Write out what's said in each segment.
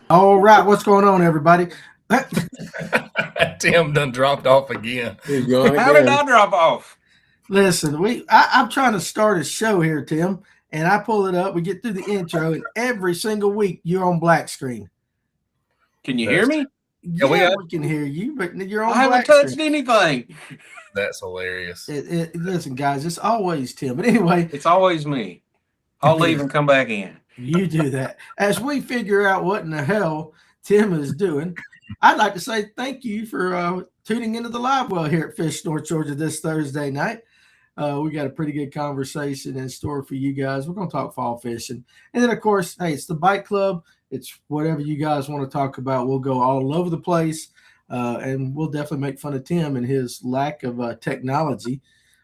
All right, what's going on, everybody? Tim done dropped off again. He's gone How did again. I drop off? Listen, I'm trying to start a show here, Tim, and I pull it up. We get through the intro, and every single week you're on black screen. Can you hear me? Yeah, we can hear you, but you're on I haven't black touched screen. anything. That's hilarious. Listen, guys, it's always Tim. But anyway, It's always me. I'll leave and come back in. you do that. As we figure out what in the hell Tim is doing, I'd like to say thank you for tuning into the Livewell here at Fish, North Georgia this Thursday night. We got a pretty good conversation in store for you guys. We're going to talk fall fishing. And then, of course, hey, it's the Bite Club. It's whatever you guys want to talk about. We'll go all over the place, and we'll definitely make fun of Tim and his lack of technology.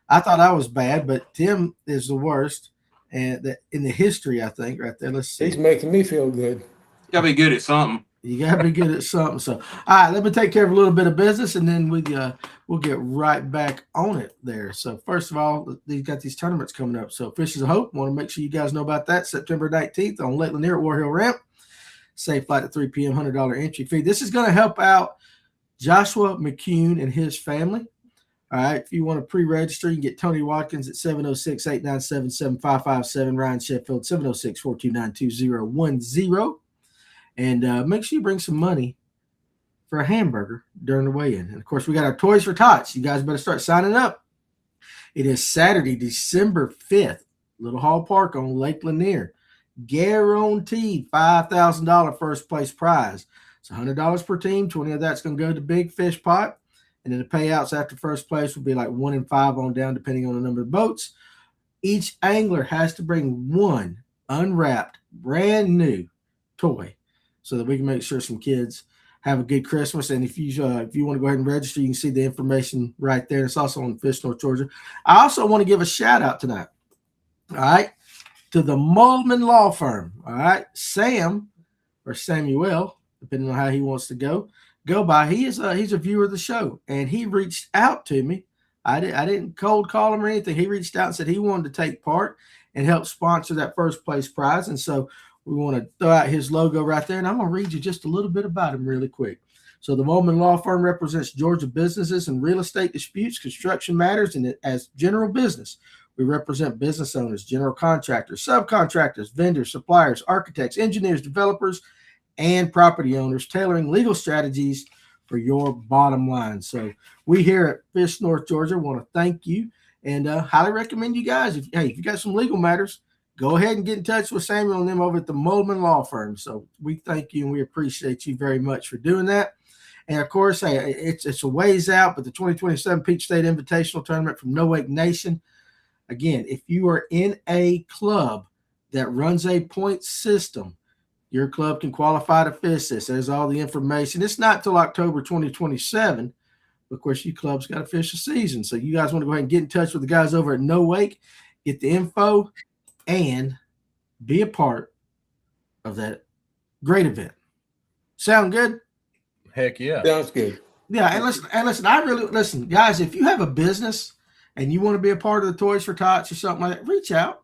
I thought I was bad, but Tim is the worst and in the history, I think, right there. Let's see. He's making me feel good. You gotta be good at something. You got to be good at something. So, all right, let me take care of a little bit of business, and then we'll get right back on it there. So, first of all, they've got these tournaments coming up. So, Fish is a Hope. Want to make sure you guys know about that. September 19th on Lake Lanier at War Hill Ramp. Safe flight at 3 p.m., $100 entry fee. This is going to help out Joshua McCune and his family. All right, if you want to pre-register, you can get Tony Watkins at 706-897-7557, Ryan Sheffield, 706-429-2010. And make sure you bring some money for a hamburger during the weigh-in. And, of course, we got our Toys for Tots. You guys better start signing up. It is Saturday, December 5th, Little Hall Park on Lake Lanier. Guaranteed $5,000 first place prize. It's $100 per team. 20 of that's going to go to Big Fish Pot. And then the payouts after first place will be like 1 and 5 on down, depending on the number of boats. Each angler has to bring one unwrapped, brand new toy so that we can make sure some kids have a good Christmas. And if you want to go ahead and register, you can see the information right there. It's also on Fish North Georgia. I also want to give a shout out tonight. All right. To the Mullman Law Firm. All right. Sam or Samuel, depending on how he wants to go by. He's a viewer of the show, and he reached out to me. I didn't cold call him or anything. He reached out and said he wanted to take part and help sponsor that first place prize. And so we want to throw out his logo right there, and I'm going to read you just a little bit about him really quick. So the Mullman Law Firm represents Georgia businesses and real estate disputes, construction matters, and as general business, we represent business owners, general contractors, subcontractors, vendors, suppliers, architects, engineers, developers, and property owners, tailoring legal strategies for your bottom line. So we here at Fish North Georgia want to thank you and highly recommend you guys. If you got some legal matters, go ahead and get in touch with Samuel and them over at the Mullman Law Firm. So we thank you and we appreciate you very much for doing that. And, of course, hey, it's a ways out, but the 2027 Peach State Invitational Tournament from No Wake Nation. Again, if you are in a club that runs a point system, your club can qualify to fish this. There's all the information. It's not till October 2027. Of course, you clubs got to fish a season. So you guys want to go ahead and get in touch with the guys over at No Wake, get the info, and be a part of that great event. Sound good? Heck yeah. Sounds good. Yeah, and listen, guys, if you have a business and you want to be a part of the Toys for Tots or something like that, reach out.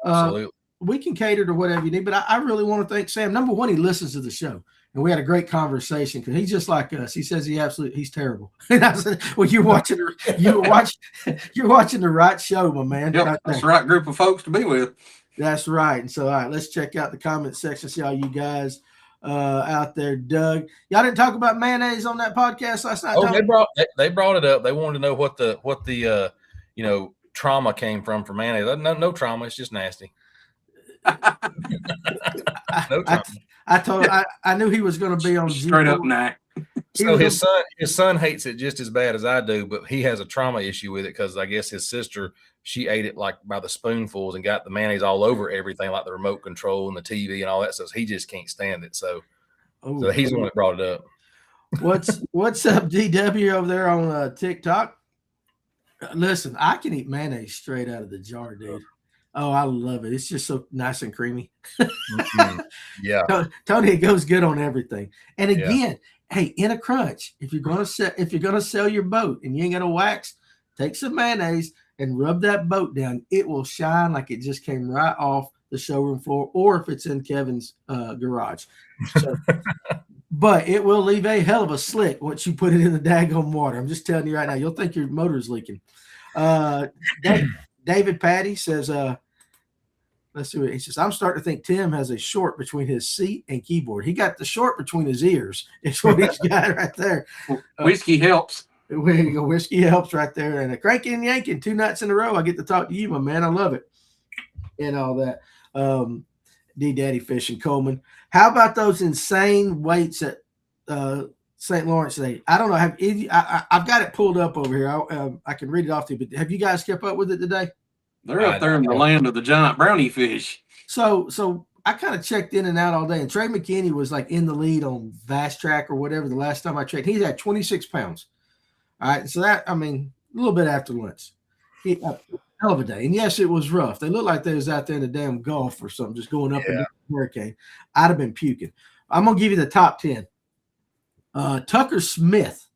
Absolutely. We can cater to whatever you need, but I really want to thank Sam. Number one, he listens to the show, and we had a great conversation because he's just like us. He says he's terrible. And I said, "Well, you're watching the right show, my man." Yep, that's the right group of folks to be with. That's right. And so, all right, let's check out the comment section. See how you guys out there, Doug. Y'all didn't talk about mayonnaise on that podcast last night. Oh, they brought it up. They wanted to know what the trauma came from for mayonnaise. No trauma. It's just nasty. No trauma. I knew he was going to be on straight up knack. So his son hates it just as bad as I do, but he has a trauma issue with it because I guess his sister, she ate it like by the spoonfuls and got the mayonnaise all over everything, like the remote control and the TV and all that stuff. So he just can't stand it. So he's the one that brought it up. What's up, DW over there on TikTok? Listen, I can eat mayonnaise straight out of the jar, dude. Oh, I love it. It's just so nice and creamy. Mm-hmm. Yeah. Tony, it goes good on everything. And again, hey, in a crunch, if you're gonna sell your boat and you ain't got a wax, take some mayonnaise and rub that boat down. It will shine like it just came right off the showroom floor, or if it's in Kevin's garage. So, but it will leave a hell of a slick once you put it in the daggone water. I'm just telling you right now. You'll think your motor's leaking. David Patty says, let's see what he says. I'm starting to think Tim has a short between his seat and keyboard. He got the short between his ears. It's what he's got right there. Whiskey helps. Whiskey helps right there. And a cranking and yanking 2 nights in a row. I get to talk to you, my man. I love it. And all that. D Daddy Fish and Coleman. How about those insane weights at St. Lawrence today? I don't know. I've got it pulled up over here. I can read it off to you. But have you guys kept up with it today? They're up there in the land of the giant brownie fish. So I kind of checked in and out all day. And Trey McKinney was like in the lead on Vast Track or whatever the last time I checked. He's at 26 pounds. All right. So that, I mean, a little bit after lunch. Hell of a day. And yes, it was rough. They looked like they was out there in the damn Gulf or something, just going up and down the hurricane. I'd have been puking. I'm going to give you the top 10. Tucker Smith,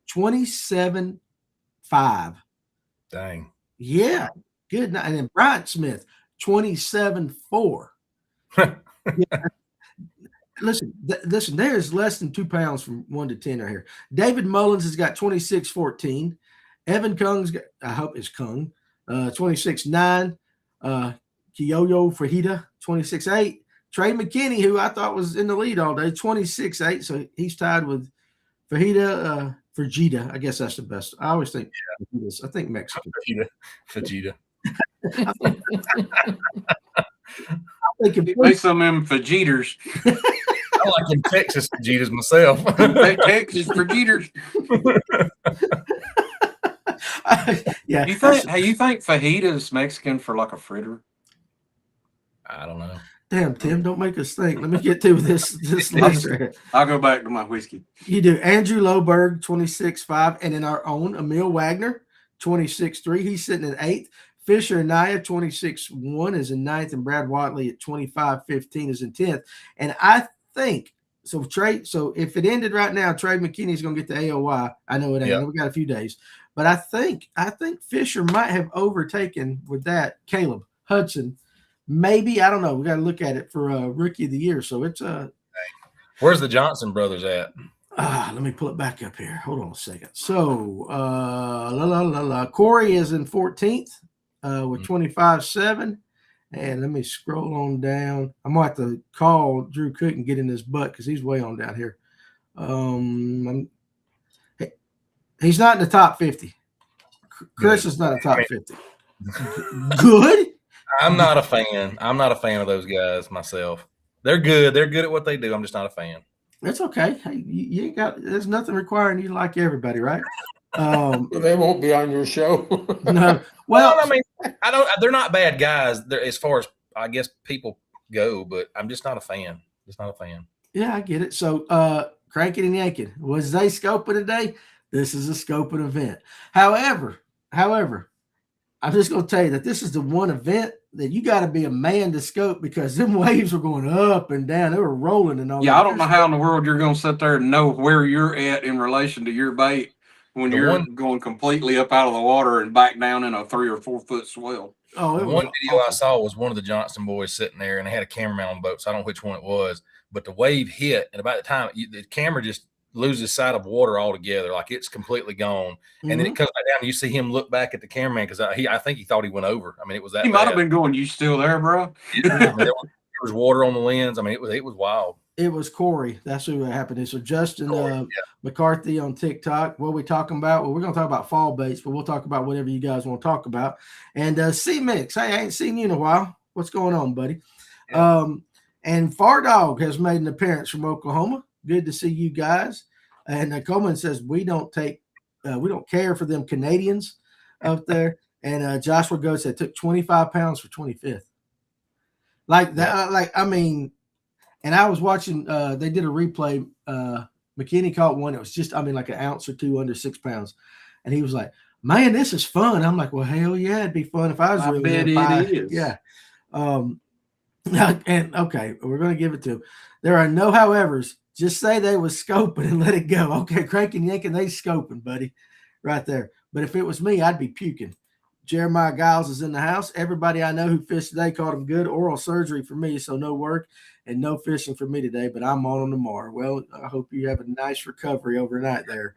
27.5. Dang. Yeah. Good night. And then Bryant Smith, 27.4. Yeah. Listen, there's less than 2 pounds from 1 to 10 right here. David Mullins has got 26.14. Evan Kung's got, I hope it's Kung, 26.9. Kiyoyo Fajita, 26.8. Trey McKinney, who I thought was in the lead all day, 26.8. So he's tied with Fajita. I guess that's the best. I always think fajitas. I think Mexican. Fajita. Make some of them fajitas. I like them Texas fajitas myself. Texas fajitas. Yeah. You think fajita is Mexican for like a fritter? I don't know. Damn, Tim, don't make us think. Let me get through this list right here. I'll go back to my whiskey. You do. Andrew Loberg, 26.5, and in our own Emil Wagner, 26.3. He's sitting at 8th. Fisher Anaya, 26.1 is in 9th, and Brad Watley at 25.15 is in 10th. And I think so. So if it ended right now, Trey McKinney's going to get the AOY. I know it ain't. We got a few days, but I think Fisher might have overtaken with that Caleb Hudson. Maybe, I don't know. We got to look at it for Rookie of the Year. So it's Where's the Johnson brothers at? Let me pull it back up here. Hold on a second. So Corey is in 14th with 25.7. And let me scroll on down. I'm going to have to call Drew Cook and get in his butt because he's way on down here. He's not in the top 50. Chris is not a top 50. Good. I'm not a fan. I'm not a fan of those guys myself. They're good. They're good at what they do. I'm just not a fan. That's okay. Hey, you ain't got. There's nothing requiring you to like everybody, right? They won't be on your show. No. Well, I mean, I don't. They're not bad guys. They're, as far as I guess people go, but I'm just not a fan. Just not a fan. Yeah, I get it. So, cranking and yanking. Was they scoping today? This is a scoping event. However, I'm just going to tell you that this is the one event that you got to be a man to scope because them waves were going up and down. They were rolling and all. Yeah, I don't know how in the world you're going to sit there and know where you're at in relation to your bait when you're going completely up out of the water and back down in a 3 or 4 foot swell. Oh, the one video I saw was one of the Johnson boys sitting there, and they had a cameraman on the boat, so I don't know which one it was. But the wave hit, and about the time the camera just loses sight of water altogether, like it's completely gone. Mm-hmm. And then it comes back down, and you see him look back at the cameraman because I think he thought he went over. I mean, it was that. He might have been going, "You still there, bro?" There was water on the lens. I mean, it was wild. It was Corey. That's who happened. So Justin McCarthy on TikTok. What are we talking about? Well, we're going to talk about fall baits, but we'll talk about whatever you guys want to talk about. And C-Mix, hey, I ain't seen you in a while. What's going on, buddy? Yeah. And Far Dog has made an appearance from Oklahoma. Good to see you guys. And Coleman says we don't care for them Canadians up there. And Joshua Goat said took 25 pounds for 25th. Like that, and I was watching, they did a replay. McKinney caught one that was just, like an ounce or two under 6 pounds. And he was like, man, this is fun. I'm like, well, hell yeah, it'd be fun if I was really bet it is. Yeah. And okay, we're going to give it to him. There are no howevers. Just say they was scoping and let it go. Okay, cranking, yanking, they scoping, buddy, right there. But if it was me, I'd be puking. Jeremiah Giles is in the house. Everybody I know who fished today called him good. Oral surgery for me, so no work and no fishing for me today, but I'm on them tomorrow. Well, I hope you have a nice recovery overnight there,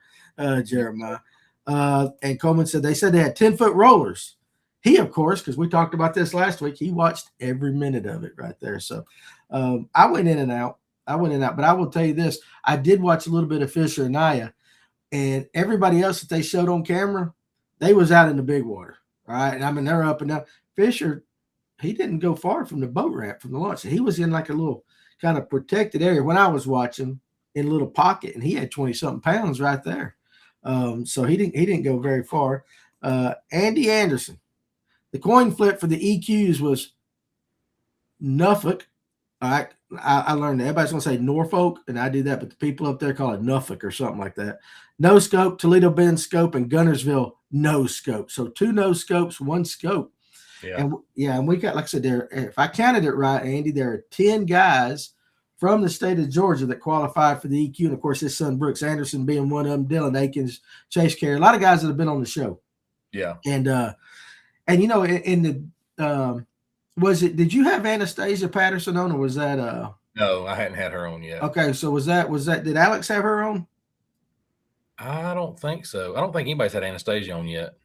Jeremiah. And Coleman said they had 10-foot rollers. He, of course, because we talked about this last week, he watched every minute of it right there. So I went in and out. But I will tell you this. I did watch a little bit of Fisher and Naya, and everybody else that they showed on camera, they was out in the big water. Right. And I mean, they're up and down. Fisher, he didn't go far from the boat ramp from the launch. He was in like a little kind of protected area when I was watching, in a little pocket, and he had 20-something pounds right there. So he didn't go very far. Andy Anderson, the coin flip for the EQs was Norfolk. All right. I learned that everybody's gonna say Norfolk, and I do that, but the people up there call it Norfolk or something like that. No scope, Toledo Bend scope, and Gunnersville no scope. So 2 no scopes, 1 scope. Yeah. And we got, like I said, if I counted it right, Andy, there are 10 guys from the state of Georgia that qualified for the EQ. And of course, his son Brooks Anderson being one of them, Dylan Akins, Chase Carey, a lot of guys that have been on the show. Yeah. And you know, in the did you have Anastasia Patterson on, or was that No, I hadn't had her on yet. Okay, so was that did Alex have her on? I don't think so. I don't think anybody's had Anastasia on yet.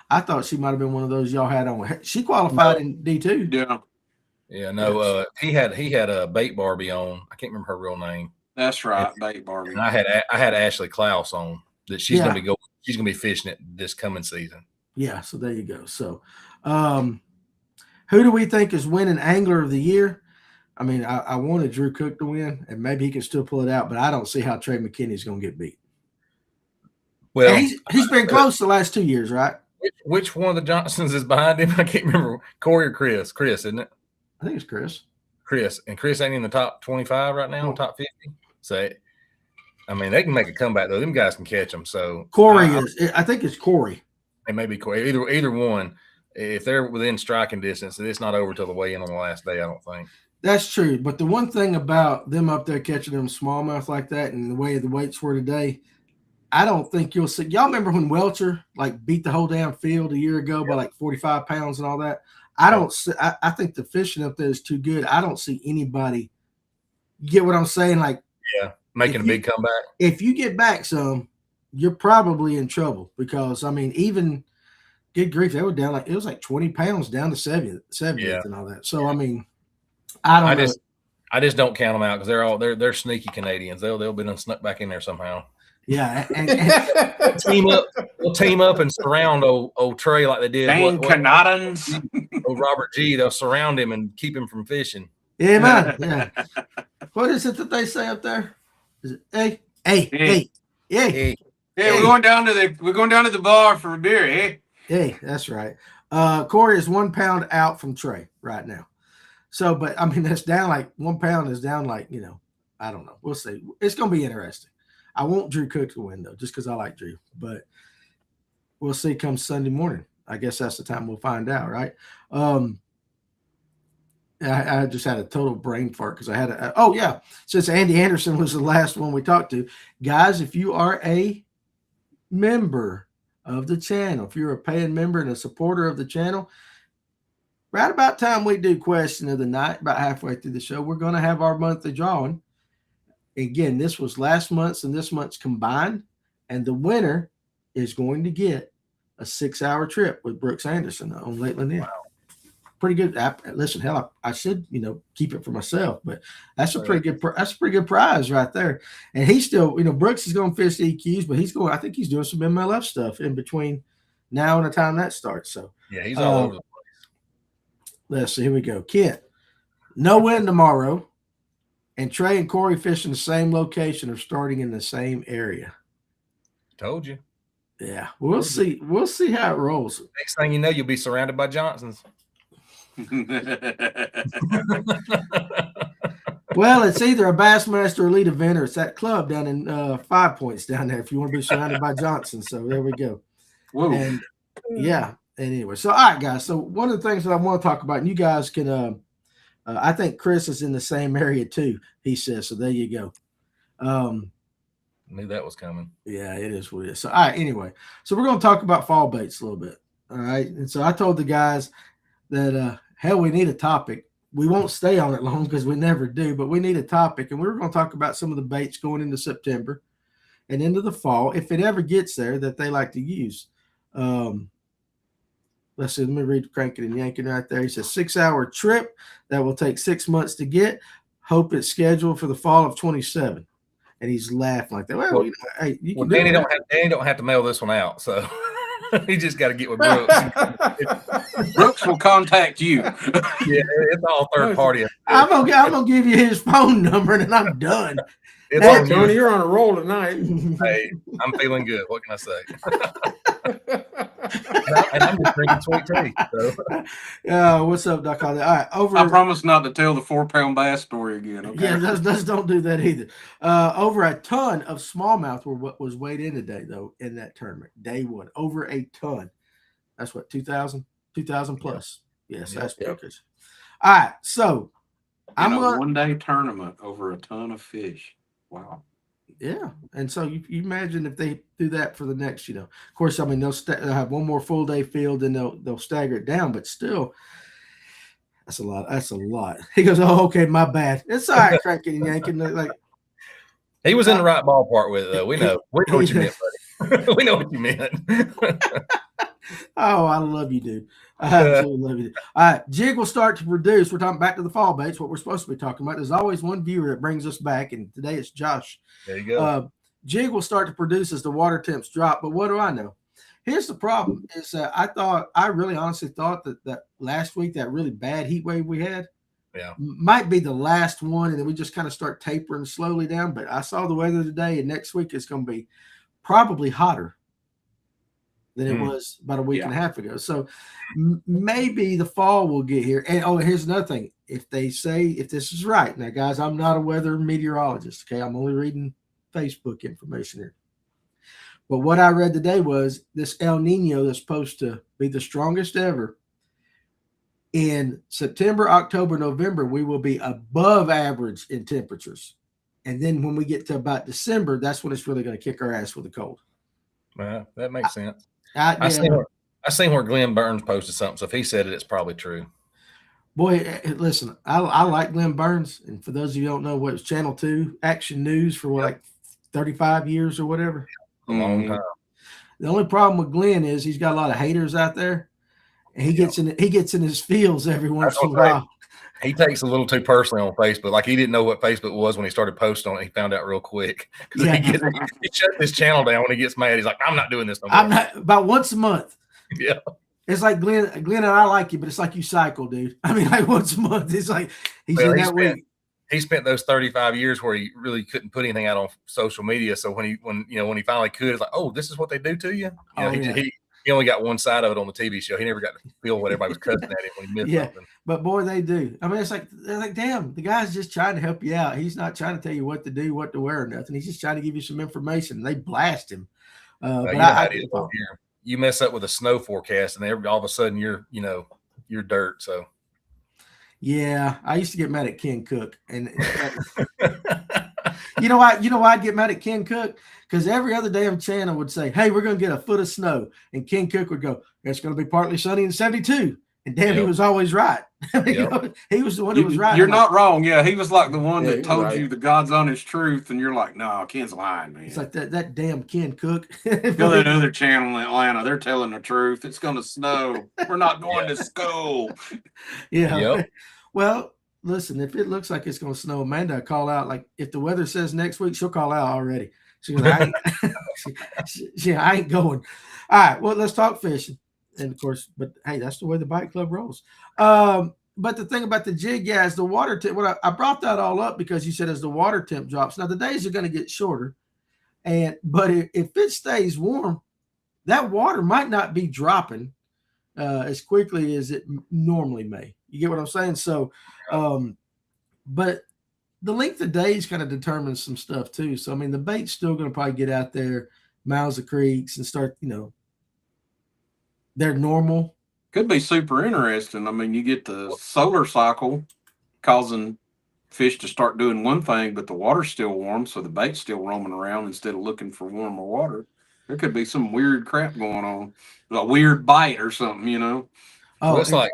I thought she might have been one of those y'all had on. She qualified in D2. Yeah. Yeah, no, he had a Bait Barbie on. I can't remember her real name. That's right, Bait Barbie. And I had Ashley Klaus on that she's gonna be fishing it this coming season. Yeah, so there you go. So who do we think is winning Angler of the Year? I mean, I wanted Drew Cook to win, and maybe he can still pull it out, but I don't see how Trey McKinney's going to get beat. Well, and he's been close the last 2 years, right? Which one of the Johnsons is behind him? I can't remember. Corey or Chris? Chris, isn't it? I think it's Chris. And Chris ain't in the top 25 right now, top 50. So, I mean, they can make a comeback though. Them guys can catch them. So Corey I think it's Corey. It may be Corey. Either one. If they're within striking distance, it's not over till the weigh-in on the last day, I don't think. That's true. But the one thing about them up there catching them smallmouth like that and the way the weights were today, I don't think you'll see. Y'all remember when Welcher like beat the whole damn field a year ago by like 45 pounds and all that? I think the fishing up there is too good. I don't see anybody. You get what I'm saying? Like, yeah, making a big comeback. If you get back some, you're probably in trouble because, I mean, even good grief, they were down it was like 20 pounds down to 70th and all that. So, I mean, I just don't count them out because they're sneaky Canadians. They'll be snuck back in there somehow. Yeah, and we'll team up and surround old Trey like they did. Canadians. Old Robert G. They'll surround him and keep him from fishing. Yeah, man. Yeah. What is it that they say up there? Is it hey? We're going down to the bar for a beer, hey? Hey, that's right. Corey is 1 pound out from Trey right now. So, but I mean, that's down like 1 pound is down like, I don't know. We'll see. It's going to be interesting. I want Drew Cook to win, though, just because I like Drew. But we'll see come Sunday morning. I guess that's the time we'll find out, right? I just had a total brain fart because I had since Andy Anderson was the last one we talked to. Guys, if you are a member of the channel, if you're a paying member and a supporter of the channel, right about time we do question of the night, about halfway through the show, we're going to have our monthly drawing. Again, this was last month's and this month's combined, and the winner is going to get a 6-hour trip with Brooks Anderson on Lake Lanier. Wow. Pretty good. Listen, hell, I should, keep it for myself, but that's a pretty good prize right there. And he's still, Brooks is going to fish EQs, but I think he's doing some MLF stuff in between now and the time that starts. So yeah, he's all over the place. Let's see. Here we go. Kent, no win tomorrow. And Trey and Corey fish in the same location or starting in the same area. Told you. Yeah, we'll see. We'll see how it rolls. Next thing you know, you'll be surrounded by Johnsons. Well, it's either a Bassmaster Elite event or it's that club down in 5 Points down there if you want to be surrounded by Johnson. So there we go. Whoa. And yeah. Anyway, so all right, guys. So one of the things that I want to talk about, and you guys can I think Chris is in the same area too, he says. So there you go. Knew that was coming. Yeah, it is what it is. So all right, anyway. So we're going to talk about fall baits a little bit. All right. And so I told the guys that, hell, we need a topic. We won't stay on it long because we never do, but we need a topic. And we were going to talk about some of the baits going into September and into the fall, if it ever gets there, that they like to use. Let's see, let me read Cranking and Yanking right there. He says 6-hour trip that will take 6 months to get. Hope it's scheduled for the fall of 27. And he's laughing like that. Well, you know, hey, you can Danny don't have to mail this one out, so he just got to get with Brooks. Brooks will contact you. Yeah, it's all third party. I'm gonna give you his phone number and then I'm done. It's on Tony, you're on a roll tonight. Hey, I'm feeling good. What can I say? and I'm just drinking sweet tea. So. What's up, Doc? All right, I promise not to tell the 4-pound bass story again. Okay? Yeah, let's don't do that either. Over a ton of smallmouth was weighed in today, though, in that tournament. Day one, over a ton. That's what, 2,000 plus. Yes, that's pretty good. All right, so I'm a one-day tournament over a ton of fish. Wow. Yeah, and so you imagine if they do that for the next, of course, I mean they'll have one more full day field and they'll stagger it down, but still, that's a lot. That's a lot. He goes, "Oh, okay, my bad. It's all right, Cranking and Yanking." Like he was in the right ballpark with it, though. We know what you meant, buddy. We know what you meant. Oh, I love you, dude. I absolutely love you, dude. All right, Jig will start to produce. We're talking back to the fall baits, what we're supposed to be talking about. There's always one viewer that brings us back, and today it's Josh. There you go. Jig will start to produce as the water temps drop, but what do I know? Here's the problem: is I really honestly thought that last week, that really bad heat wave we had, might be the last one, and then we just kind of start tapering slowly down. But I saw the weather today, and next week it's going to be probably hotter than it was about a week and a half ago. So maybe the fall will get here. And here's another thing. If this is right, now guys, I'm not a weather meteorologist. Okay. I'm only reading Facebook information here. But what I read today was this El Nino that's supposed to be the strongest ever. In September, October, November, we will be above average in temperatures. And then when we get to about December, that's when it's really going to kick our ass with the cold. Well, that makes sense. I seen where Glenn Burns posted something. So if he said it, it's probably true. Boy, listen, I like Glenn Burns. And for those of you who don't know, what was Channel 2 Action News for like 35 years or whatever. A long time. The only problem with Glenn is he's got a lot of haters out there. And he gets in his feels every once in a while. He takes a little too personally on Facebook. Like he didn't know what Facebook was when he started posting on it. He found out real quick. He shut his channel down when he gets mad. He's like, I'm not doing this no more. I'm not, about once a month. Yeah. It's like Glenn and I like you, but it's like you cycle, dude. I mean, like once a month. It's like he's in that week. He spent those 35 years where he really couldn't put anything out on social media. So when he finally could, it's like, oh, this is what they do to you. He only got one side of it on the TV show. He never got to feel what everybody was cussing at him when he missed something. But boy, they do. I mean, they're like, damn, the guy's just trying to help you out. He's not trying to tell you what to do, what to wear, or nothing. He's just trying to give you some information. They blast him. You mess up with a snow forecast, and all of a sudden you're dirt. So. Yeah, I used to get mad at Ken Cook, and you know why I get mad at Ken Cook? Because every other damn channel would say, "Hey, we're going to get a foot of snow," and Ken Cook would go, "It's going to be partly sunny and 72." And damn, he was always right. He was the one who was right. You're not wrong. Yeah, he was like the one that told you the God's honest truth, and you're like, "No, Ken's lying, man." It's like that damn Ken Cook. Go to that other channel in Atlanta. They're telling the truth. It's going to snow. We're not going to school. Yeah. Yep. Well, listen, if it looks like it's going to snow, Amanda call out. Like if the weather says next week, she'll call out already. She goes, I ain't going. All right. Well, let's talk fishing. And of course, but hey, that's the way the Bite Club rolls. But the thing about the jig, is the water temp. I brought that all up because you said as the water temp drops. Now the days are going to get shorter, but if it stays warm, that water might not be dropping as quickly as it normally may. You get what I'm saying? So, but the length of days kind of determines some stuff too. So I mean, the bait's still going to probably get out there, miles of creeks, and start, they're normal. Could be super interesting. I mean, you get the solar cycle causing fish to start doing one thing, but the water's still warm, so the bait's still roaming around instead of looking for warmer water. There could be some weird crap going on, a weird bite or something, you know. Oh, Well, it's like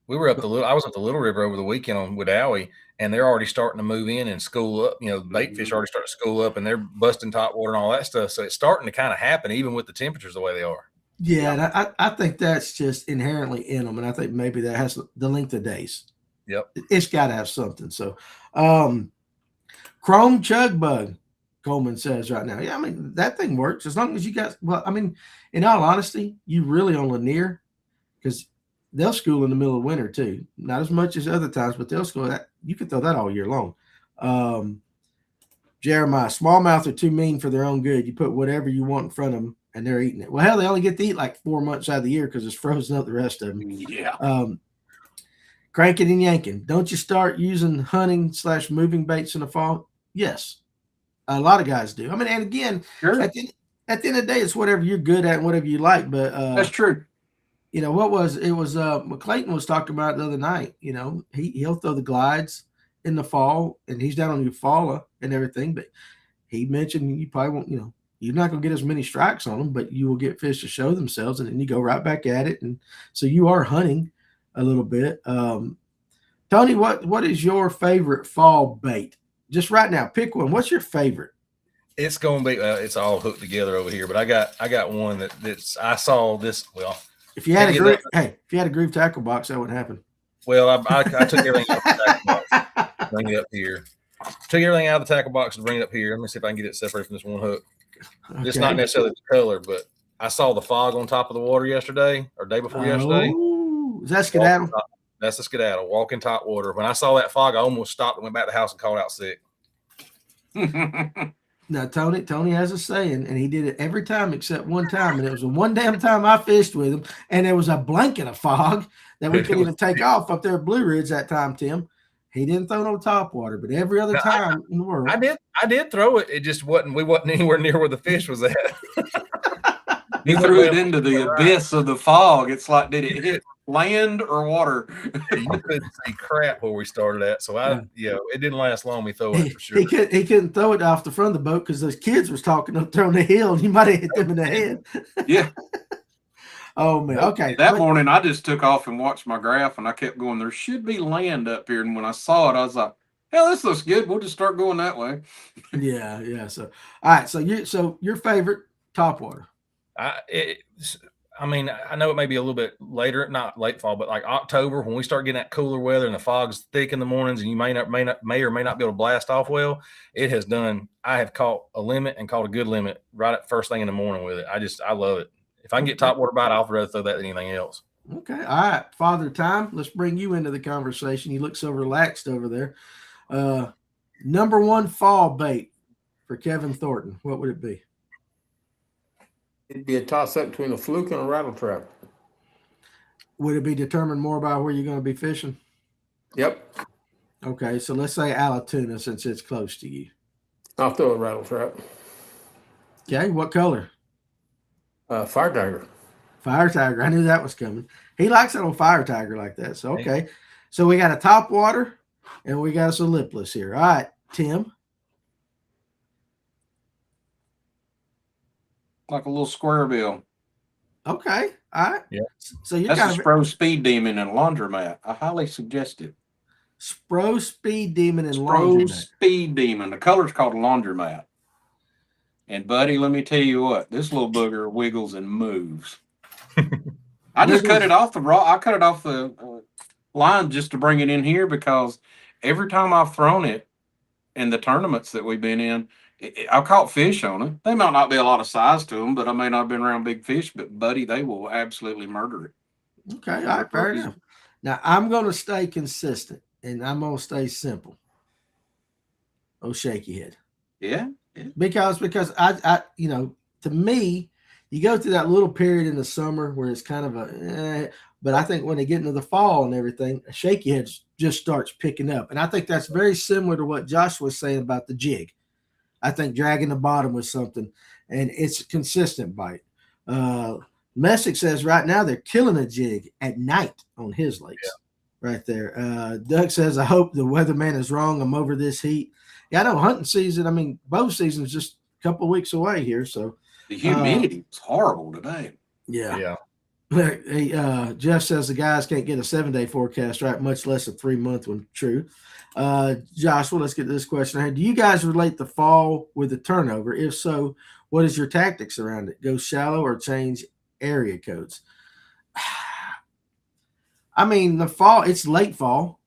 we were I was at the Little River over the weekend on Woodowee, and they're already starting to move in and school up. You know, the bait fish already starting to school up, and they're busting top water and all that stuff. So it's starting to kind of happen, even with the temperatures the way they are. yeah, and I think that's just inherently in them, and I think maybe that has the length of days. Yep. It's got to have something. So, chrome chug bug, Coleman says right now. Yeah, I mean, that thing works as long as you guys, well, I mean, in all honesty, you really on Lanier, because they'll school in the middle of winter too. Not as much as other times, but they'll school that. You can throw that all year long. Jeremiah, smallmouth are too mean for their own good. You put whatever you want in front of them, and they're eating it. Well, hell, they only get to eat like 4 months out of the year because it's frozen up the rest of them. Yeah. Cranking and yanking. Don't you start using hunting/moving baits in the fall? Yes. A lot of guys do. I mean, and again, Sure. at the end of the day, it's whatever you're good at and whatever you like. But That's true. you know, McClayton was talking about the other night. You know, he'll throw the glides in the fall, and he's down on Eufaula and everything. But he mentioned you probably won't, you know, you're not going to get as many strikes on them, but you will get fish to show themselves, and then you go right back at it. And so you are hunting a little bit. Tony, what is your favorite fall bait? Just right now, pick one. What's your favorite? It's going to be it's all hooked together over here, but I got one that's I saw this. Well, if you had a groove tackle box, that would happen. Well, I took everything out of the tackle box, bring it up here. Took everything out of the tackle box and bring it up here. Let me see if I can get it separated from this one hook. Okay. It's not necessarily the color, but I saw the fog on top of the water yesterday or day before yesterday. Is that skedaddle? That's a skedaddle. Walking top water. When I saw that fog, I almost stopped and went back to the house and called out sick. Now, Tony has a saying, and he did it every time except one time, and it was the one damn time I fished with him, and there was a blanket of fog that we couldn't even take off up there at Blue Ridge that time, Tim. He didn't throw no top water, but every other time in the world. I did throw it. It just we wasn't anywhere near where the fish was at. You threw it into the abyss of the fog. It's like, did it hit land or water? You couldn't see crap where we started at. So it didn't last long. We throw it for sure. He couldn't throw it off the front of the boat because those kids was talking up there on the hill, and you might have hit them in the head. Yeah. Oh man. Okay. That morning I just took off and watched my graph, and I kept going, there should be land up here. And when I saw it, I was like, hell, this looks good. We'll just start going that way. Yeah. So all right. So your favorite topwater. I mean, I know it may be a little bit later, not late fall, but like October when we start getting that cooler weather and the fog's thick in the mornings, and you may or may not be able to blast off well. It has done. I have caught a limit and caught a good limit right at first thing in the morning with it. I love it. If I can get top water bite, I'll rather throw that than anything else. Okay. All right, Father Time. Let's bring you into the conversation. You look so relaxed over there. Number one fall bait for Kevin Thornton. What would it be? It'd be a toss-up between a fluke and a rattle trap. Would it be determined more by where you're going to be fishing? Yep. Okay, so let's say Allatoona since it's close to you. I'll throw a rattle trap. Okay, what color? Fire tiger. Fire tiger. I knew that was coming. He likes it on fire tiger like that. So, okay. So we got a top water and we got some lipless here. All right, Tim. Like a little square bill. Okay. All right. Yeah. So you That's a Spro Speed Demon and laundromat. I highly suggest it. Spro Speed Demon and Spro laundromat. Speed Demon. The color's called laundromat. And buddy, let me tell you what, this little booger wiggles and moves. I just cut it off the line just to bring it in here because every time I've thrown it in the tournaments that we've been in, I've caught fish on it. They might not be a lot of size to them, but I may not have been around big fish, but buddy, they will absolutely murder it. Okay, all right, fair enough. Now I'm going to stay consistent and I'm going to stay simple. Oh, shaky head. Yeah. Because I to me, you go through that little period in the summer where it's kind of but I think when they get into the fall and everything, a shaky head just starts picking up. And I think that's very similar to what Josh was saying about the jig. I think dragging the bottom was something, and it's a consistent bite. Messick says right now they're killing a jig at night on his lakes. Yeah. Right there. Doug says, I hope the weatherman is wrong. I'm over this heat. Yeah, I know hunting season. I mean, bow season is just a couple of weeks away here. So The humidity was horrible today. Yeah. Yeah. Hey, Jeff says the guys can't get a 7-day forecast right, much less a 3-month one. True. Joshua, let's get to this question here. Do you guys relate the fall with the turnover? If so, what is your tactics around it? Go shallow or change area codes? I mean, the fall, it's late fall,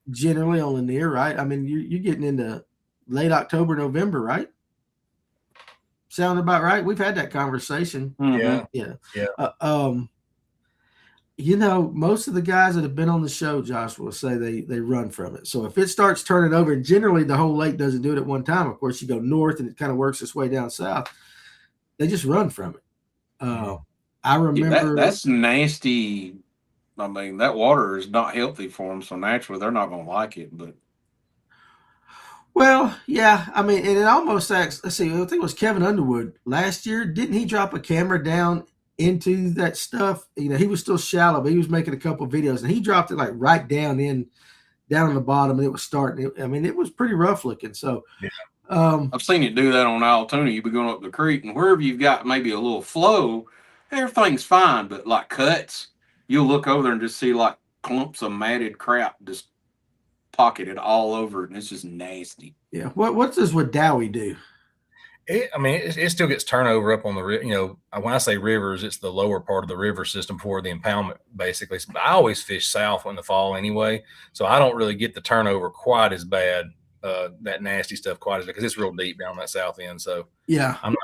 generally on the near, right? I mean, you're getting into late October, November, right? Sound about right? We've had that conversation. Mhm. Yeah. Yeah. Most of the guys that have been on the show, Josh, will say they run from it. So if it starts turning over, and generally the whole lake doesn't do it at one time. Of course, you go north and it kind of works its way down south. They just run from it. I remember that's nasty. I mean, that water is not healthy for them, so naturally they're not going to like it. But well, yeah. I mean, and it almost acts. Let's see. I think it was Kevin Underwood last year. Didn't he drop a camera down into that stuff? He was still shallow, but he was making a couple of videos, and he dropped it like right down on the bottom, and it was starting. I mean, it was pretty rough looking. So, I've seen it do that on Altoona. You be going up the creek, and wherever you've got maybe a little flow, everything's fine. But like cuts, you'll look over there and just see like clumps of matted crap just pocketed all over it, and it's just nasty. yeah. What does Dowie do? It still gets turnover up on the when I say rivers, it's the lower part of the river system for the impoundment, basically. But I always fish south in the fall anyway, so I don't really get the turnover quite as bad, that nasty stuff quite as, because it's real deep down that south end. So yeah, I'm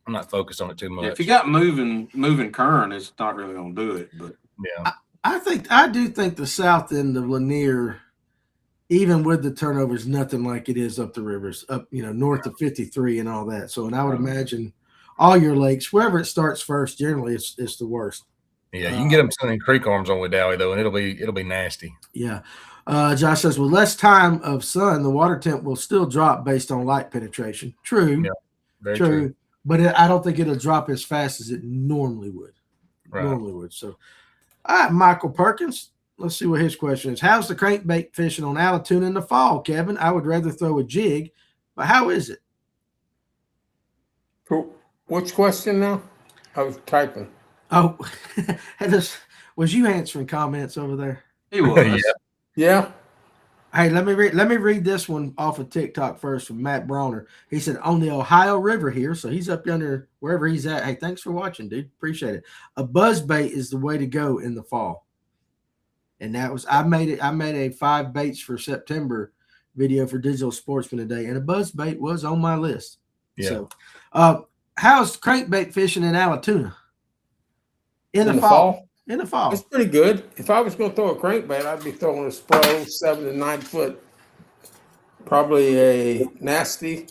not focused on it too much. Yeah, if you got moving current, it's not really going to do it. But yeah, I do think the south end of Lanier, even with the turnovers, nothing like it is up the rivers, up north of 53 and all that. So, and I would imagine all your lakes, wherever it starts first, generally it's the worst. Yeah, you can get them sending creek arms on with Dowie though, and it'll be nasty. Yeah. Josh says, with less time of sun, the water temp will still drop based on light penetration. True. Yeah, very true. But I don't think it'll drop as fast as it normally would. Right. So, all right, Michael Perkins. Let's see what his question is. How's the crankbait fishing on Allatoona in the fall, Kevin? I would rather throw a jig, but how is it? Cool. Which question now? I was typing. Oh, was you answering comments over there? he was. Yeah. Hey, let me read this one off of TikTok first from Matt Brawner. He said, on the Ohio River here, so he's up yonder wherever he's at. Hey, thanks for watching, dude. Appreciate it. A buzz bait is the way to go in the fall. And that was I made a 5 baits for September video for Digital Sportsman today, and a buzz bait was on my list. Yeah. So, how's crankbait fishing in Allatoona? In the fall. In the fall. It's pretty good. If I was going to throw a crankbait, I'd be throwing a Spro 7 to 9 foot, probably a nasty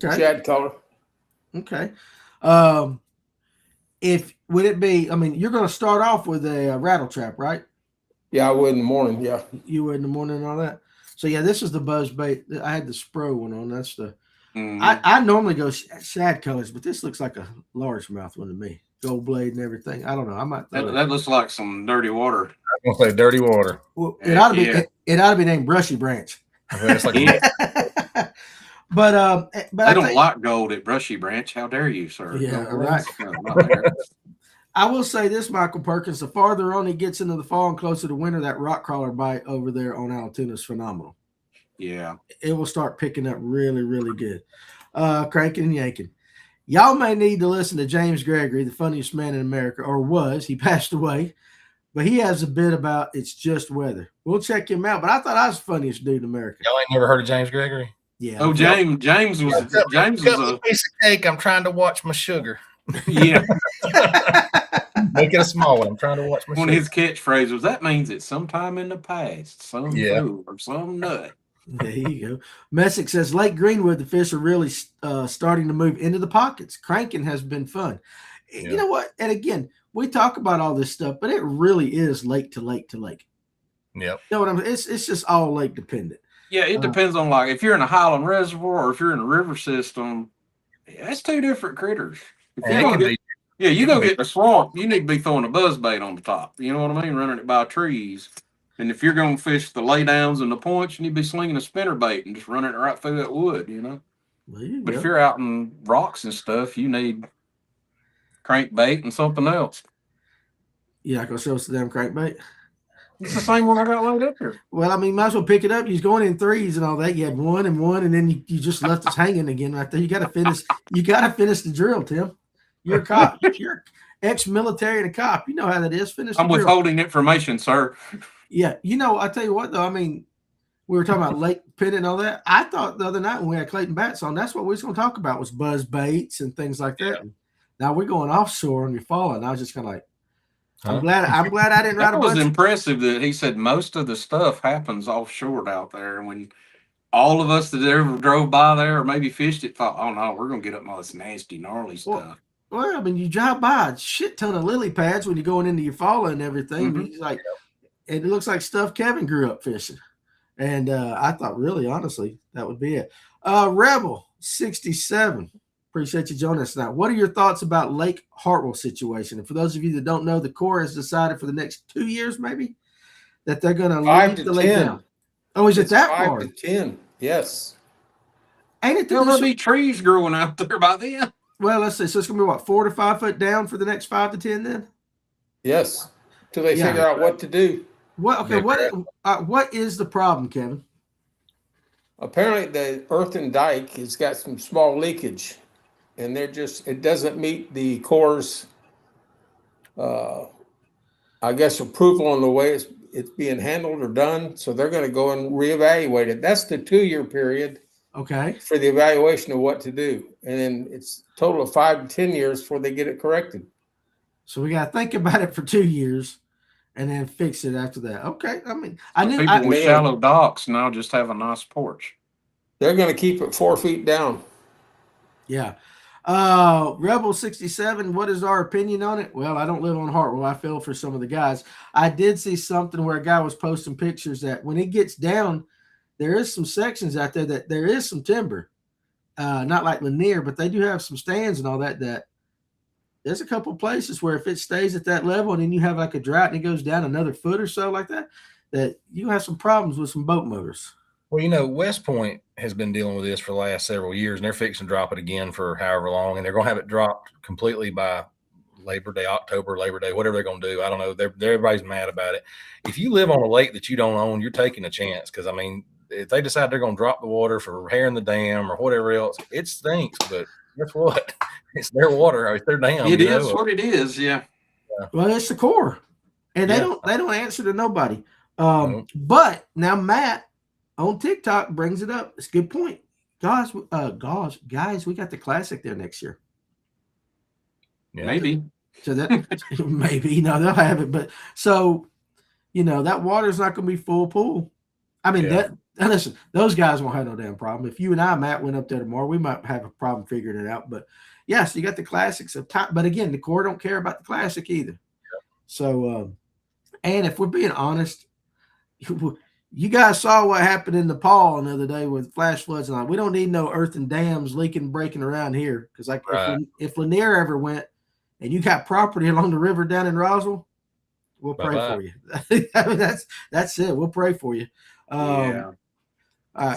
shad color. Okay. Would it be? I mean, you're going to start off with a rattle trap, right? Yeah, I would in the morning. Yeah, you would in the morning and all that. So yeah, this is the buzz bait. I had the Spro one on. That's the. Mhm. I normally go shad colors, but this looks like a largemouth one to me. Gold blade and everything. I don't know. I might. That looks like some dirty water. I'm gonna say dirty water. Well, it ought to be. Yeah. It ought to be named Brushy Branch. It's like But They don't like gold at Brushy Branch. How dare you, sir? Yeah, No, right. no, not there. I will say this, Michael Perkins, the farther on it gets into the fall and closer to winter, that rock crawler bite over there on Allatoona is phenomenal. Yeah. It will start picking up really, really good. Cranking and yanking. Y'all may need to listen to James Gregory, the funniest man in America, or was. He passed away. But he has a bit about it's just weather. We'll check him out. But I thought I was the funniest dude in America. Y'all ain't never heard of James Gregory? Yeah. Oh, James was a piece of cake. I'm trying to watch my sugar. Yeah. Make it a small one. I'm trying to watch my One sugar. of his catchphrases was, that means it's sometime in the past, some Yeah. fool or some nut. There you go. Messick says Lake Greenwood, the fish are really starting to move into the pockets. Cranking has been fun. Yeah. You know what? And again, we talk about all this stuff, but it really is lake to lake to lake. Yep. You know what I mean? It's just all lake dependent. Yeah, it depends on, like, if you're in a Highland Reservoir or if you're in a river system, that's two different critters. If And you it go can get, be- you go get the swamp, you need to be throwing a buzz bait on the top. You know what I mean? Running it by trees. And if you're going to fish the laydowns and the points, you need to be slinging a spinner bait and just running it right through that wood, you know? Well, you But go. if you're out in rocks and stuff, you need crankbait and something else. You're not gonna show us the damn crankbait. It's the same one I got laid up here. Well, I mean, you might as well pick it up. You're going in threes and all that. You had one, and then you just left us hanging again right there. You got to finish. You got to finish the drill, Tim. You're a cop. You're ex-military and a cop. You know how that is. Finish. I'm the drill. withholding information, sir. Yeah, I tell you what though. I mean, we were talking about lake pinning and all that. I thought the other night when we had Clayton Batts on, that's what we was going to talk about was buzz baits and things like that. And now we're going offshore and you're falling. I was just kind of like, I'm glad I didn't write That a was bunch. impressive that he said most of the stuff happens offshore out there. And when all of us that ever drove by there or maybe fished it thought, oh no, we're going to get up in all this nasty, gnarly stuff. Well, I mean, you drive by a shit ton of lily pads when you're going into your fall and everything. Mhm. He's like, and it looks like stuff Kevin grew up fishing. And I thought, really, honestly, that would be it. Rebel 67. Appreciate you joining us tonight. What are your thoughts about Lake Hartwell situation? And for those of you that don't know, the Corps has decided for the next 2 years, maybe, that they're going to 5 leave to the lake 10. down. Oh, is it that 5 far? to 10. Yes. Ain't it? There'll be trees growing out there by then. Well, let's see. So it's going to be what, 4 to 5 foot down for the next 5 to 10 then? Yes. Till they Yeah. figure out what to do. What? Okay. What is the problem, Kevin? Apparently, the earthen dike has got some small leakage, and it doesn't meet the Corps', I guess, approval on the way it's being handled or done. So they're going to go and reevaluate it. That's the 2-year period Okay. for the evaluation of what to do, and then it's a total of 5 to 10 years before they get it corrected. So we got to think about it for 2 years, and then fix it after that. Okay. I mean, People with shallow docks now just have a nice porch. They're going to keep it 4 feet down. Yeah. Rebel 67, what is our opinion on it? Well, I don't live on Hartwell. I feel for some of the guys. I did see something where a guy was posting pictures that when it gets down, there is some sections out there that there is some timber. Not like Lanier, but they do have some stands and all that there's a couple places where if it stays at that level and then you have like a drought and it goes down another foot or so like that you have some problems with some boat motors. Well, West Point has been dealing with this for the last several years, and they're fixing to drop it again for however long, and they're going to have it dropped completely by Labor Day, whatever they're going to do. I don't know. Everybody's mad about it. If you live on a lake that you don't own, you're taking a chance because, I mean, if they decide they're going to drop the water for repairing the dam or whatever else, it stinks, but guess what? It's their water. It's their dam. It is what it is. Yeah. Well, it's the Corps, and they don't answer to nobody. But now Matt on TikTok brings it up. It's a good point. Guys, we got the Classic there next year. Yeah. Maybe. So that maybe they'll have it, but so that water's not going to be full pool. I mean listen, those guys won't have no damn problem. If you and I, Matt, went up there tomorrow, we might have a problem figuring it out. But yes, you got the Classics of top. But again, the Corps don't care about the Classic either. Yeah. So, and if we're being honest, you guys saw what happened in Nepal the other day with flash floods and all. We don't need no earthen dams leaking, breaking around here. Because if Lanier ever went and you got property along the river down in Roswell, we'll pray for you. I mean, that's it. We'll pray for you.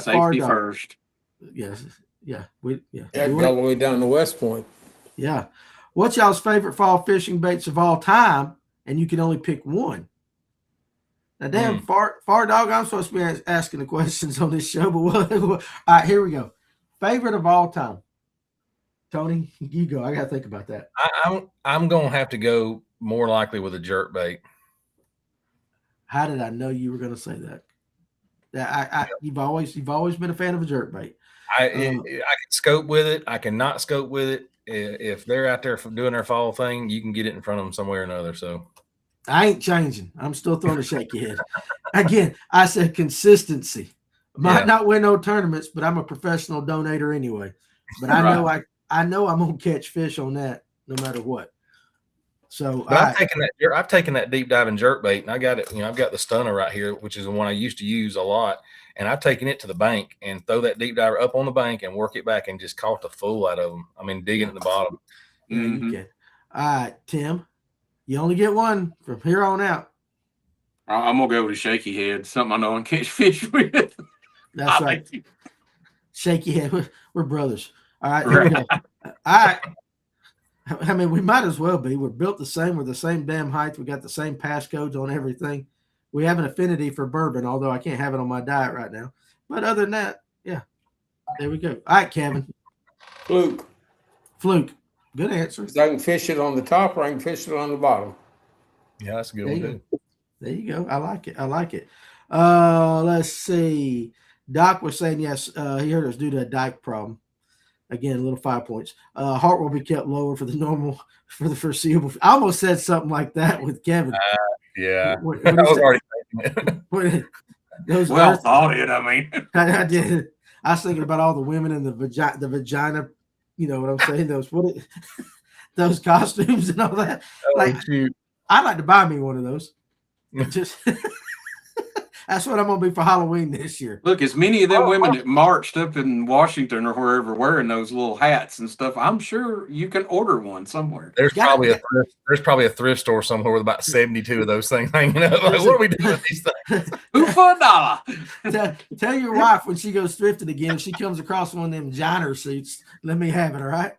Safety first. Yes. Yeah. Go all the way down to West Point. Yeah. What's y'all's favorite fall fishing baits of all time? And you can only pick one. Now, damn, far dog, I'm supposed to be asking the questions on this show, but all right, here we go. Favorite of all time. Tony, you go. I got to think about that. I'm going to have to go more likely with a jerk bait. How did I know you were going to say that? You've always been a fan of a jerk bait. I can scope with it. I cannot scope with it. If they're out there doing their fall thing, you can get it in front of them somewhere or another. So I ain't changing. I'm still throwing a shaky head. Again, I said consistency. Might not win no tournaments, but I'm a professional donator anyway. But I know I'm gonna catch fish on that no matter what. So I've taken that deep diving jerk bait, and I got it. I've got the stunner right here, which is the one I used to use a lot, and I've taken it to the bank and throw that deep diver up on the bank and work it back and just caught the fool out of them. I mean, digging at the bottom. Yeah, you can. All right, Tim, you only get one from here on out. I'm gonna go with a shaky head, something I know I can catch fish with. That's right. Shaky head. We're brothers. All right, here we go. All right. I mean, we might as well be. We're built the same. We're the same damn height. We got the same passcodes on everything. We have an affinity for bourbon, although I can't have it on my diet right now. But other than that, yeah. There we go. All right, Kevin. Fluke. Fluke. Good answer. 'Cause I can fish it on the top or I can fish it on the bottom. Yeah, that's a good There one you too. go. There you go. I like it. I like it. Let's see. Doc was saying yes. He heard it was due to a dike problem. Again, a little 5 points. Heart will be kept lower for the foreseeable. I almost said something like that with Kevin. Yeah, What I he was said- already thinking it. those Well earth- thought it, I mean. I did. I was thinking about all the women in the vagina. You know what I'm saying? Those costumes and all that. Like, Shoot. I'd like to buy me one of those. Just that's what I'm gonna be for Halloween this year. Look, as many of them women that marched up in Washington or wherever wearing those little hats and stuff, I'm sure you can order one somewhere. There's Got probably it. there's probably a thrift store somewhere with about 72 of those things hanging up. Like, what are we doing with these things? Who for $1? Tell your wife when she goes thrifting again, if she comes across one of them Johnner suits, let me have it. All right.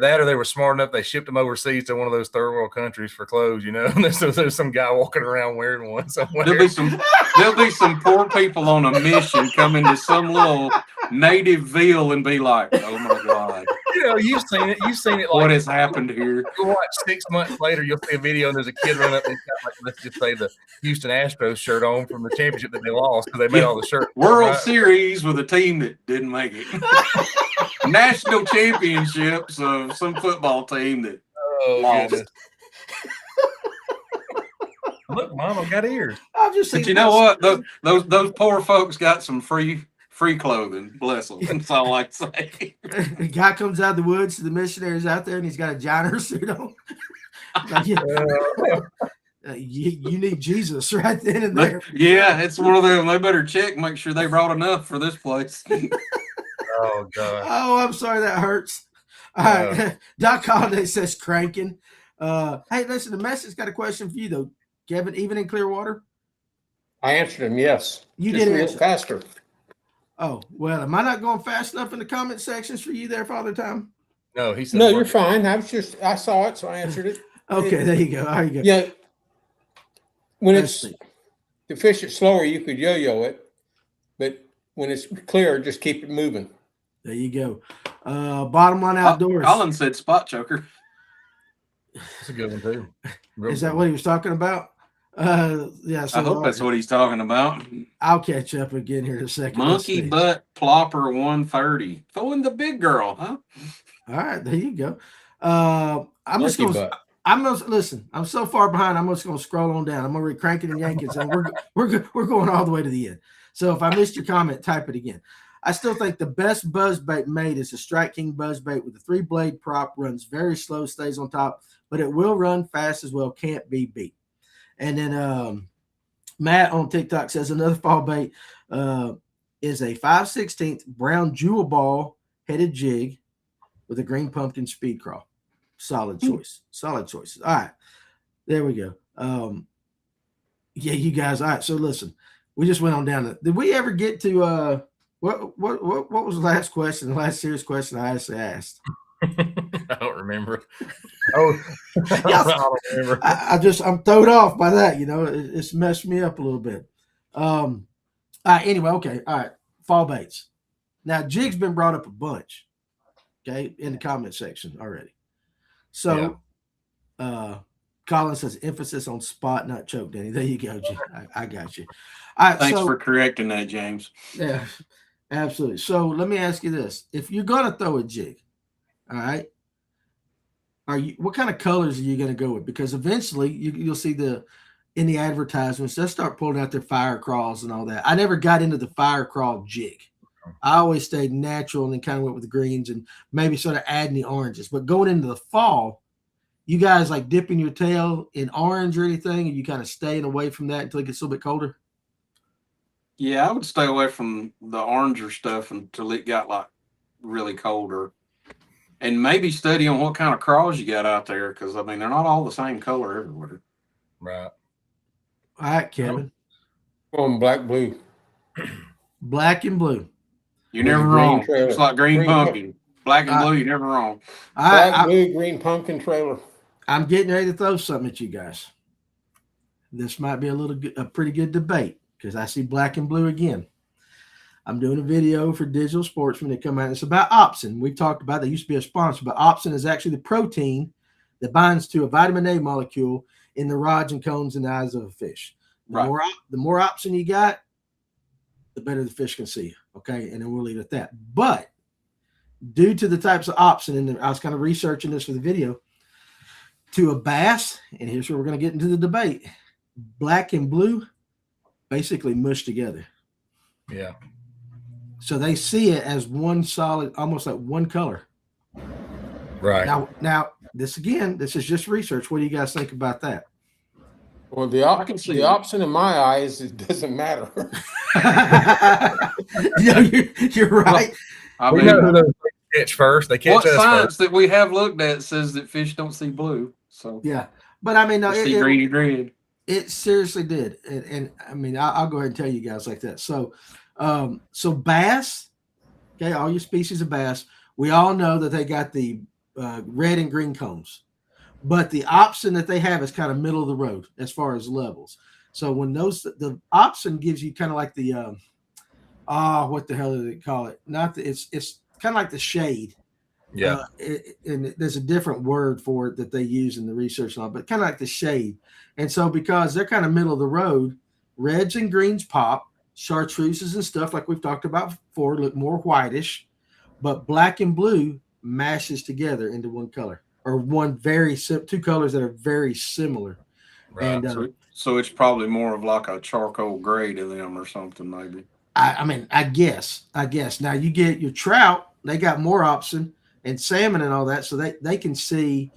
That or they were smart enough they shipped them overseas to one of those third world countries for clothes. You know, there's some guy walking around wearing one somewhere. There'll be some poor people on a mission coming to some little native ville and be like, "Oh my God, You know, you've seen it. You've seen it. Like, what has happened here?" you watch 6 months later, you'll see a video and there's a kid running up and he's got, like, let's just say the Houston Astros shirt on from the championship that they lost because they made all the shirts. World right? Series with a team that didn't make it. National championships of some football team that Oh, lost. goodness. Look, Mama got ears. I've just But seen you know what? Those poor folks got some free clothing. Bless them. That's all I can say. A guy comes out of the woods to the missionaries out there, and he's got a Johnner suit on. Like, you need Jesus right then and there. Yeah, it's one of them. They better check, make sure they brought enough for this place. Oh, God. Oh, I'm sorry, that hurts. All right. Doc Holiday says cranking. Hey, listen, the message got a question for you though, Kevin. Even in Clearwater, I answered him yes. You Just did a little answer. faster. oh well, am I not going fast enough in the comment sections for you there, Father Time? No, he said, No, you're fine. I saw it, so I answered it. Okay, there you go. There you go. Yeah. When Let's it's see. to fish it slower, you could yo-yo it, but when it's clear, just keep it moving. There you go. Bottom line outdoors. Colin said spot choker. That's a good one, too. Real Is that good. what he was talking about? Yeah. So I hope that's what he's talking about. I'll catch up again here in a second. Let's Monkey see. butt plopper 130. Throwing the big girl, huh? All right, there you go. I'm just Monkey going. butt. I'm gonna listen. I'm so far behind. I'm just gonna scroll on down. I'm gonna read cranking and yanking, and we're going all the way to the end. So if I missed your comment, type it again. I still think the best buzz bait made is a Strike King buzz bait with a 3-blade prop. Runs very slow, stays on top, but it will run fast as well. Can't be beat. And then Matt on TikTok says another fall bait is a 5/16 brown jewel ball headed jig with a green pumpkin speed crawl. Solid choice. Solid choices. All right. There we go. Yeah, you guys. All right. So listen, we just went on down. Did we ever get to what was the last question? The last serious question I actually asked. I don't remember. Oh, Yeah. I don't remember. I'm thrown off by that. You know, it's messed me up a little bit. All right. Anyway, okay. All right. Fall baits. Now, jig's been brought up a bunch. Okay, in the comment section already. So, Colin says emphasis on spot, not choke, Danny. There you go, G. I got you. All right, Thanks so, for correcting that, James. yeah, absolutely. So let me ask you this: if you're gonna throw a jig, all right, what kind of colors are you gonna go with? Because eventually you'll see in the advertisements they'll start pulling out their fire crawls and all that. I never got into the fire crawl jig. I always stayed natural and then kind of went with the greens and maybe sort of adding the oranges. But going into the fall, you guys like dipping your tail in orange or anything, and you kind of staying away from that until it gets a little bit colder? Yeah, I would stay away from the oranger stuff until it got like really colder. And maybe study on what kind of crawls you got out there, because I mean they're not all the same color everywhere. Right. All right, Kevin. On black, blue. Black and blue. You're never Green wrong. trailer. It's like green Green pumpkin. Black and I- blue, you're never wrong. Black, blue, green pumpkin trailer. I'm getting ready to throw something at you guys. This might be a pretty good debate because I see black and blue again. I'm doing a video for Digital Sportsman that come out. It's about opsin. We talked about, they used to be a sponsor, but opsin is actually the protein that binds to a vitamin A molecule in the rods and cones in the eyes of a fish. The more opsin you got, the better the fish can see you. Okay, and then we'll leave it at that. But due to the types of opsin, and I was kind of researching this for the video, to a bass, and here's where we're going to get into the debate, black and blue basically mush together. Yeah. So they see it as one solid, almost like one color. Right. Now this is just research. What do you guys think about that? Well, the option in my eyes, it doesn't matter. You're right. I We mean, know who those fish catch first. They catch what us science first. that we have looked at says that fish don't see blue. So Yeah, but I mean, no, they see greeny red. it seriously did, and I mean, I'll go ahead and tell you guys like that. So, so bass, okay, all your species of bass, we all know that they got the red and green cones, but the opsin that they have is kind of middle of the road as far as levels. So when the opsin gives you kind of like the what the hell do they call it? It's kind of like the shade. Yeah. And there's a different word for it that they use in the research and all, but kind of like the shade. And so because they're kind of middle of the road, reds and greens pop, chartreuses and stuff like we've talked about before look more whitish, but black and blue mashes together into one color, or two colors that are very similar. Right. And So it's probably more of like a charcoal gray to them or something, maybe. I mean, I guess. Now you get your trout, they got more opsin, and salmon and all that, so they can see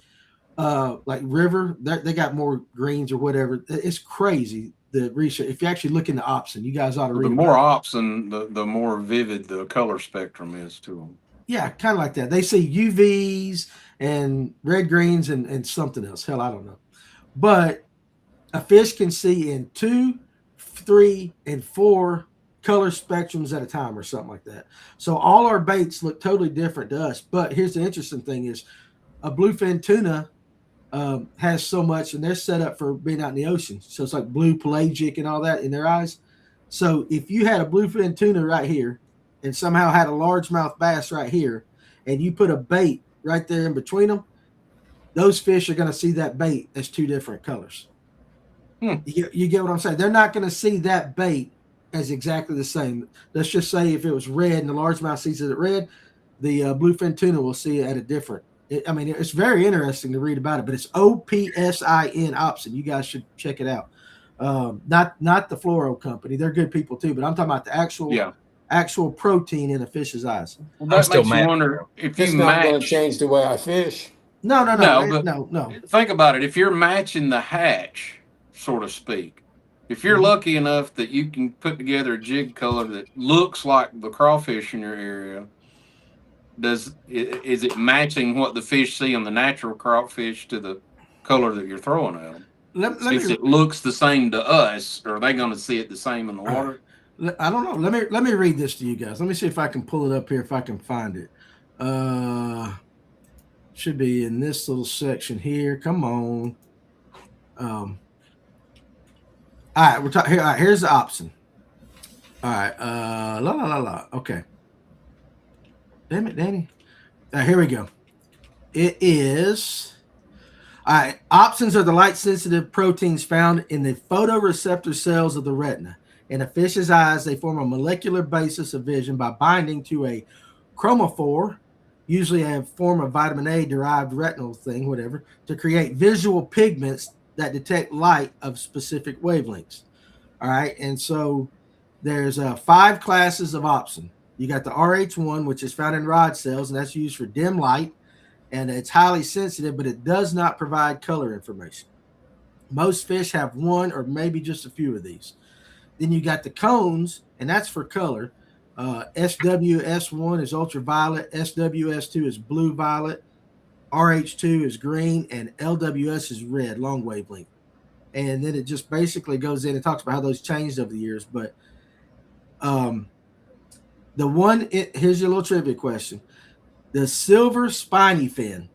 like river, they got more greens or whatever. It's crazy, the research. If you actually look into opsin, you guys ought to read. The more opsin, the more vivid the color spectrum is to them. Yeah, kind of like that. They see UVs and red, greens, and something else. Hell, I don't know. But a fish can see in 2, 3, and 4 color spectrums at a time or something like that. So all our baits look totally different to us. But here's the interesting thing is a bluefin tuna has so much, and they're set up for being out in the ocean. So it's like blue pelagic and all that in their eyes. So if you had a bluefin tuna right here and somehow had a largemouth bass right here, and you put a bait right there in between them, those fish are going to see that bait as 2 different colors. You get what I'm saying? They're not going to see that bait as exactly the same. Let's just say if it was red and the largemouth sees it red, the bluefin tuna will see it at a different. I mean, it's very interesting to read about it, but it's OPSIN opsin. You guys should check it out. Not the fluoro company. They're good people too, but I'm talking about the actual protein in a fish's eyes. Well, that makes you wonder if it's you not going to match. change the way I fish. No. Think about it. If you're matching the hatch, so to speak, if you're lucky enough that you can put together a jig color that looks like the crawfish in your area, is it matching what the fish see on the natural crawfish to the color that you're throwing at them? If it looks the same to us, are they going to see it the same in the water? I don't know. Let me read this to you guys. Let me see if I can pull it up here, if I can find it. Should be in this little section here. Come on. All right, we're talking here. All right, here's the option. All right. Okay. Damn it, Danny. Here we go. It is. All right. Opsins are the light-sensitive proteins found in the photoreceptor cells of the retina. In a fish's eyes, they form a molecular basis of vision by binding to a chromophore, usually a form of vitamin A derived retinal thing, whatever, to create visual pigments that detect light of specific wavelengths. All right. And so there's 5 classes of opsin. You got the RH1, which is found in rod cells, and that's used for dim light, and it's highly sensitive, but it does not provide color information. Most fish have 1 or maybe just a few of these. Then you got the cones, and that's for color. SWS1 is ultraviolet, SWS2 is blue violet, RH2 is green, and LWS is red, long wavelength. And then it just basically goes in and talks about how those changed over the years. But Here's your little trivia question. The silver spiny fin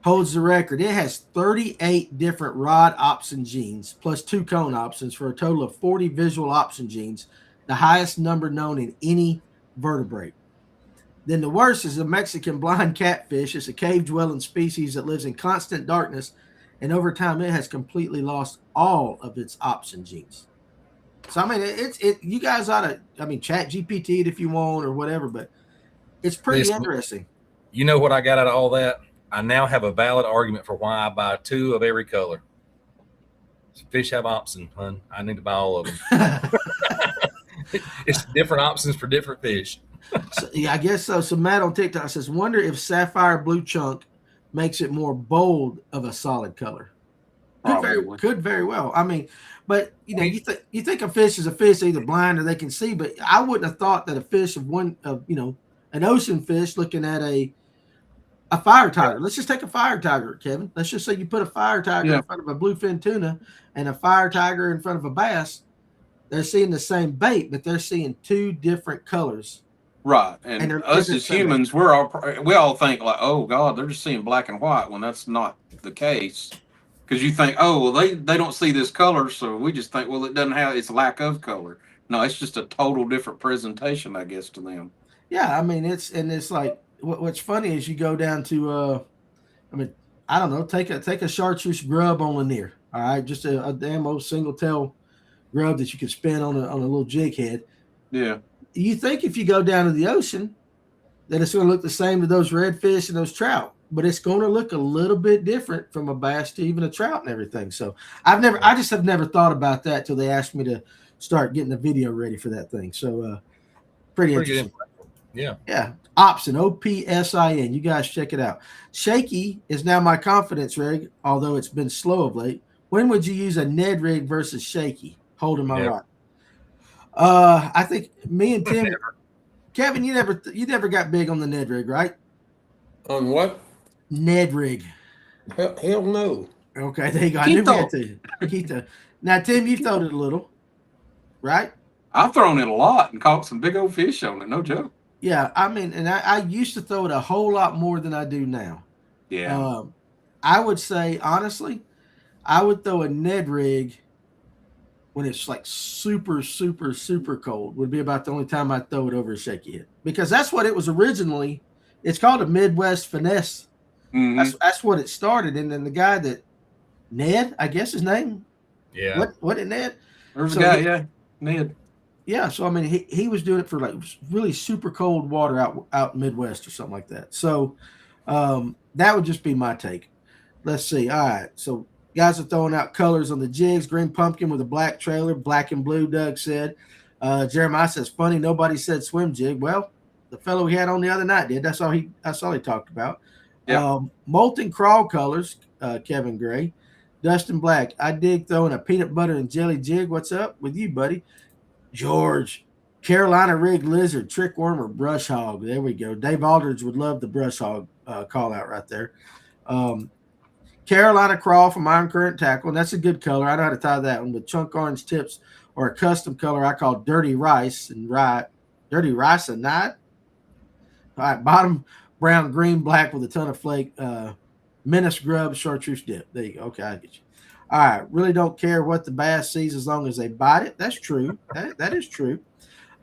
holds the record. It has 38 different rod opsin genes plus 2 cone opsins for a total of 40 visual opsin genes, the highest number known in any vertebrate. Then the worst is the Mexican blind catfish. It's a cave-dwelling species that lives in constant darkness, and over time it has completely lost all of its opsin genes. So I mean, you guys ought to, I mean, chat GPT it if you want or whatever, but it's pretty interesting. You know what I got out of all that? I now have a valid argument for why I buy 2 of every color. Fish have options, hun. I need to buy all of them. It's different options for different fish. So, yeah, I guess so. So Matt on TikTok says, wonder if sapphire blue chunk makes it more bold of a solid color. Could very well. I mean, but you know, you think a fish is a fish, either blind or they can see, but I wouldn't have thought that a fish an ocean fish looking at a fire tiger. Let's just take a fire tiger, Kevin. Let's just say you put a fire tiger in front of a bluefin tuna and a fire tiger in front of a bass. They're seeing the same bait, but they're seeing 2 different colors. Right. And us as humans, we all think like, oh God, they're just seeing black and white when that's not the case. Because you think, oh, well, they don't see this color, so we just think, well, it doesn't have its lack of color. No, it's just a total different presentation, I guess, to them. Yeah, I mean, it's like what's funny is you go down to I don't know, take a chartreuse grub on Lanier, all right, just a damn old single tail grub that you could spin on a little jig head. Yeah. You think if you go down to the ocean that it's going to look the same to those redfish and those trout, but it's going to look a little bit different from a bass to even a trout and everything. So I just have never thought about that till they asked me to start getting the video ready for that thing. So pretty interesting. Good. Yeah. Opsin, OPSIN. You guys check it out. Shaky is now my confidence rig, although it's been slow of late. When would you use a Ned rig versus Shaky? Holding my rock. I think me and Tim, Kevin, you never got big on the Ned rig, right? On what? Ned rig. Hell no. Okay, there you go. I knew we had to. Keto. Now, Tim, you've thrown it a little, right? I've thrown it a lot and caught some big old fish on it. No joke. Yeah, I mean, and I used to throw it a whole lot more than I do now. Yeah. I would say, honestly, I would throw a Ned rig when it's like super, super, super cold. Would be about the only time I'd throw it over a shaky hit. Because that's what it was originally. It's called a Midwest finesse. Mm-hmm. That's what it started. And then the guy that, Ned, I guess his name. Yeah. What is Ned? There's a guy, Ned. Yeah, so I mean, he was doing it for like really super cold water out Midwest or something like that. So that would just be my take. Let's see. All right, so guys are throwing out colors on the jigs. Green pumpkin with a black trailer, black and blue. Doug said. Jeremiah says, "Funny, nobody said swim jig." Well, the fellow we had on the other night did. That's all he talked about. Yeah. Molten crawl colors. Kevin Gray, Dustin Black. I dig throwing a peanut butter and jelly jig. What's up with you, buddy? George, Carolina rig lizard, trick worm, or brush hog. There we go. Dave Aldridge would love the brush hog call out right there. Carolina crawl from Iron Current Tackle, and that's a good color. I know how to tie that one with chunk orange tips or a custom color I call dirty rice and dirty rice and night. All right, bottom brown, green, black with a ton of flake. Menace grub, chartreuse dip. There you go. Okay, I get you. All right, really don't care what the bass sees as long as they bite it. That's true. That is true.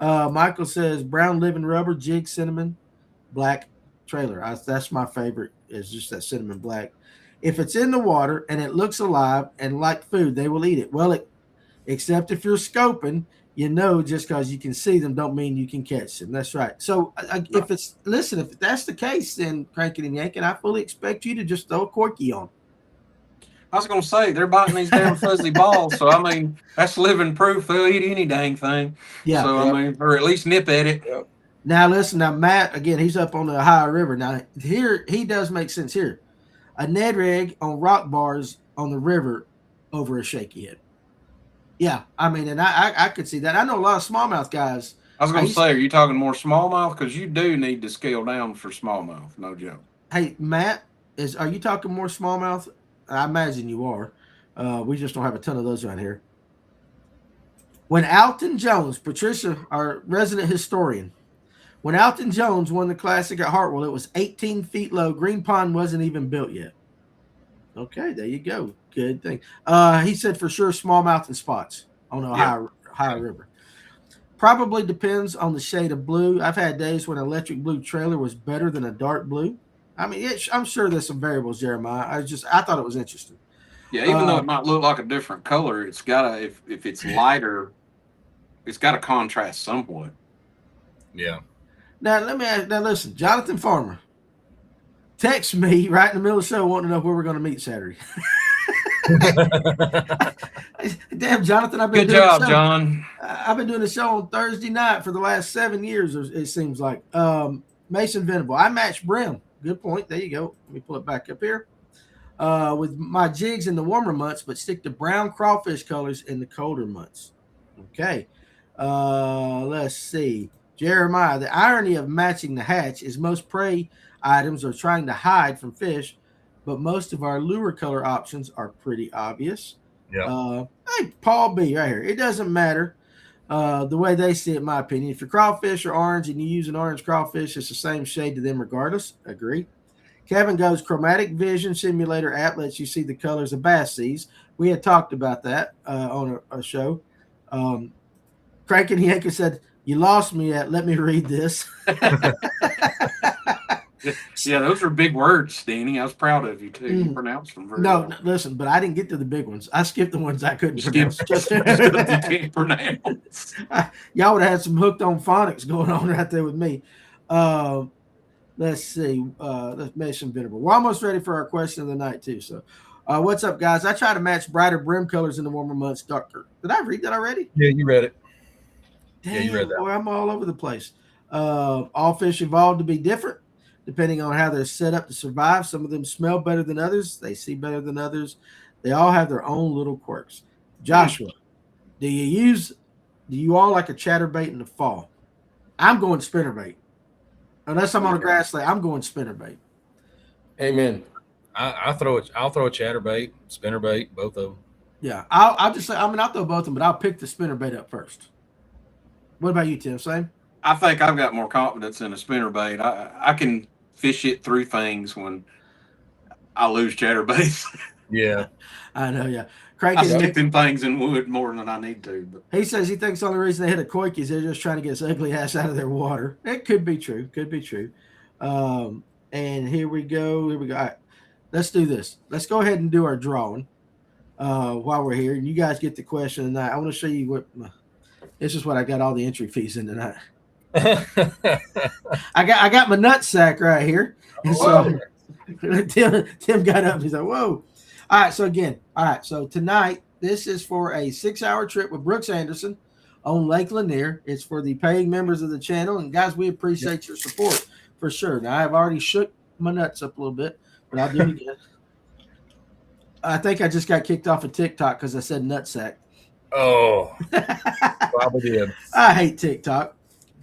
Michael says brown living rubber, jig, cinnamon, black trailer. That's my favorite, is just that cinnamon black. If it's in the water and it looks alive and like food, they will eat it. Well, except if you're scoping, just because you can see them don't mean you can catch them. That's right. So if that's the case, then cranking and yanking, I fully expect you to just throw a corky on. I was going to say, they're biting these damn fuzzy balls. So, I mean, that's living proof they'll eat any dang thing. Yeah. So, I mean, or at least nip at it. Yep. Now, listen, Matt, again, he's up on the Ohio River. Now, here, he does make sense here. A Ned rig on rock bars on the river over a shaky head. Yeah, I mean, and I could see that. I know a lot of smallmouth guys. I was going to say, are you talking more smallmouth? Because you do need to scale down for smallmouth. No joke. Hey, Matt, are you talking more smallmouth? I imagine you are. We just don't have a ton of those around here. When Alton Jones, Patricia, our resident historian, When Alton Jones won the Classic at Hartwell, it was 18 feet low. Green Pond wasn't even built yet. Okay, there you go. Good thing. He said for sure smallmouth and spots on the Ohio River. Probably depends on the shade of blue. I've had days when an electric blue trailer was better than a dark blue. I mean, I'm sure there's some variables, Jeremiah. I thought it was interesting. Yeah, even though it might look like a different color, it's gotta if it's lighter, it's gotta contrast somewhat. Yeah. Now listen, Jonathan Farmer, text me right in the middle of the show wanting to know where we're going to meet Saturday. Damn, Jonathan, Good job, John. I've been doing the show on Thursday night for the last 7 years, it seems like. Mason Venable. I match brim. Good point. There you go. Let me pull it back up here. With my jigs in the warmer months, but stick to brown crawfish colors in the colder months. Okay. Let's see. Jeremiah, the irony of matching the hatch is most prey items are trying to hide from fish, but most of our lure color options are pretty obvious. Yeah. Hey, Paul B. right here. It doesn't matter the way they see it, in my opinion. If your crawfish are orange and you use an orange crawfish, it's the same shade to them regardless. Agree. Kevin goes, Chromatic Vision Simulator app lets you see the colors of bass seas. We had talked about that on a show. Crank and Yanker said, you lost me at let me read this. Yeah, those are big words, Danny. I was proud of you, too. You pronounced them very well. No, listen, but I didn't get to the big ones. I skipped the ones I couldn't pronounce. You can't pronounce. Y'all would have had some hooked on phonics going on right there with me. Let's see. Let's mention Venable. We're almost ready for our question of the night, too. So, what's up, guys? I try to match brighter brim colors in the warmer months, darker. Did I read that already? Yeah, you read it. Damn, Yeah, you read that. boy, I'm all over the place. All fish evolved to be different, depending on how they're set up to survive. Some of them smell better than others. They see better than others. They all have their own little quirks. Joshua, do you all like a chatterbait in the fall? I'm going spinnerbait. Unless I'm on a grass lake, I'm going spinnerbait. Amen. I'll throw a chatterbait, spinnerbait, both of them. Yeah, I'll just say, I'll throw both of them, but I'll pick the spinnerbait up first. What about you, Tim? Same? I think I've got more confidence in a spinnerbait. I can fish it through things when I lose chatterbaits. Yeah. I know, yeah. I stick them things in wood more than I need to. But. He says he thinks the only reason they hit a koik is they're just trying to get his ugly ass out of their water. It could be true. Could be true. And here we go. All right. Let's do this. Let's go ahead and do our drawing while we're here. And you guys get the question tonight. I want to show you what this is what I got all the entry fees in tonight. I got my nut sack right here. And so Tim got up and he's like, whoa. All right, so tonight, this is for a 6-hour trip with Brooks Anderson on Lake Lanier. It's for the paying members of the channel. And guys, we appreciate your support for sure. Now, I've already shook my nuts up a little bit, but I'll do it again. I think I just got kicked off of TikTok because I said nutsack. Oh, probably did. I hate TikTok.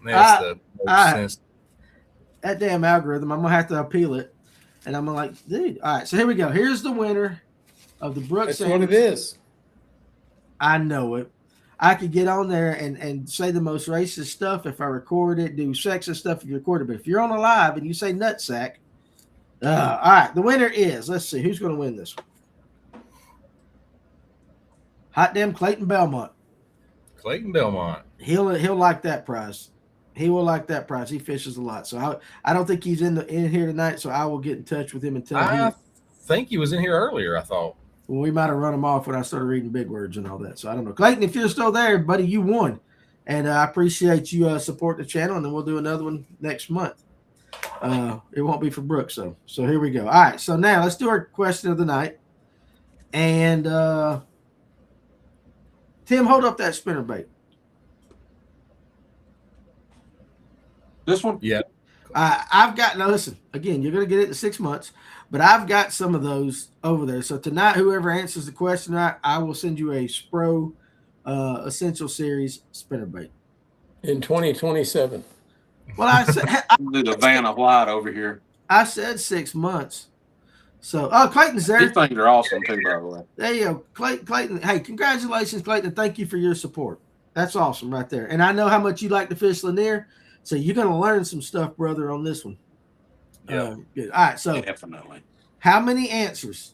That's the most sense. That damn algorithm, I'm going to have to appeal it. And I'm like, dude. All right, so here we go. Here's the winner of the Brooks. That's what it is. I know it. I could get on there and say the most racist stuff if I record it, do sexist stuff if you record it. But if you're on a live and you say nutsack, all right, the winner is, let's see, who's going to win this one? Hot damn Clayton Belmont. Clayton Belmont. He'll like that prize. He will like that prize. He fishes a lot. So I don't think he's in here tonight, so I will get in touch with him and tell him. I think he was in here earlier, I thought. Well, we might have run him off when I started reading big words and all that. So I don't know. Clayton, if you're still there, buddy, you won. And I appreciate you supporting the channel, and then we'll do another one next month. It won't be for Brooks, though. So here we go. All right, so now let's do our question of the night. And Tim, hold up that spinnerbait. This one? Yeah. I've got, now listen, again, you're going to get it in 6 months, but I've got some of those over there. So tonight, whoever answers the question, I will send you a Spro Essential Series spinnerbait. In 2027. Well, I said, Do the Vanna White over here. I said 6 months. So, Clayton's there. These things are awesome, too, by the way. There you go. Clayton, hey, congratulations, Clayton. Thank you for your support. That's awesome right there. And I know how much you like to fish Lanier. So you're going to learn some stuff, brother, on this one. Yeah. Good. All right. So Definitely. how many answers?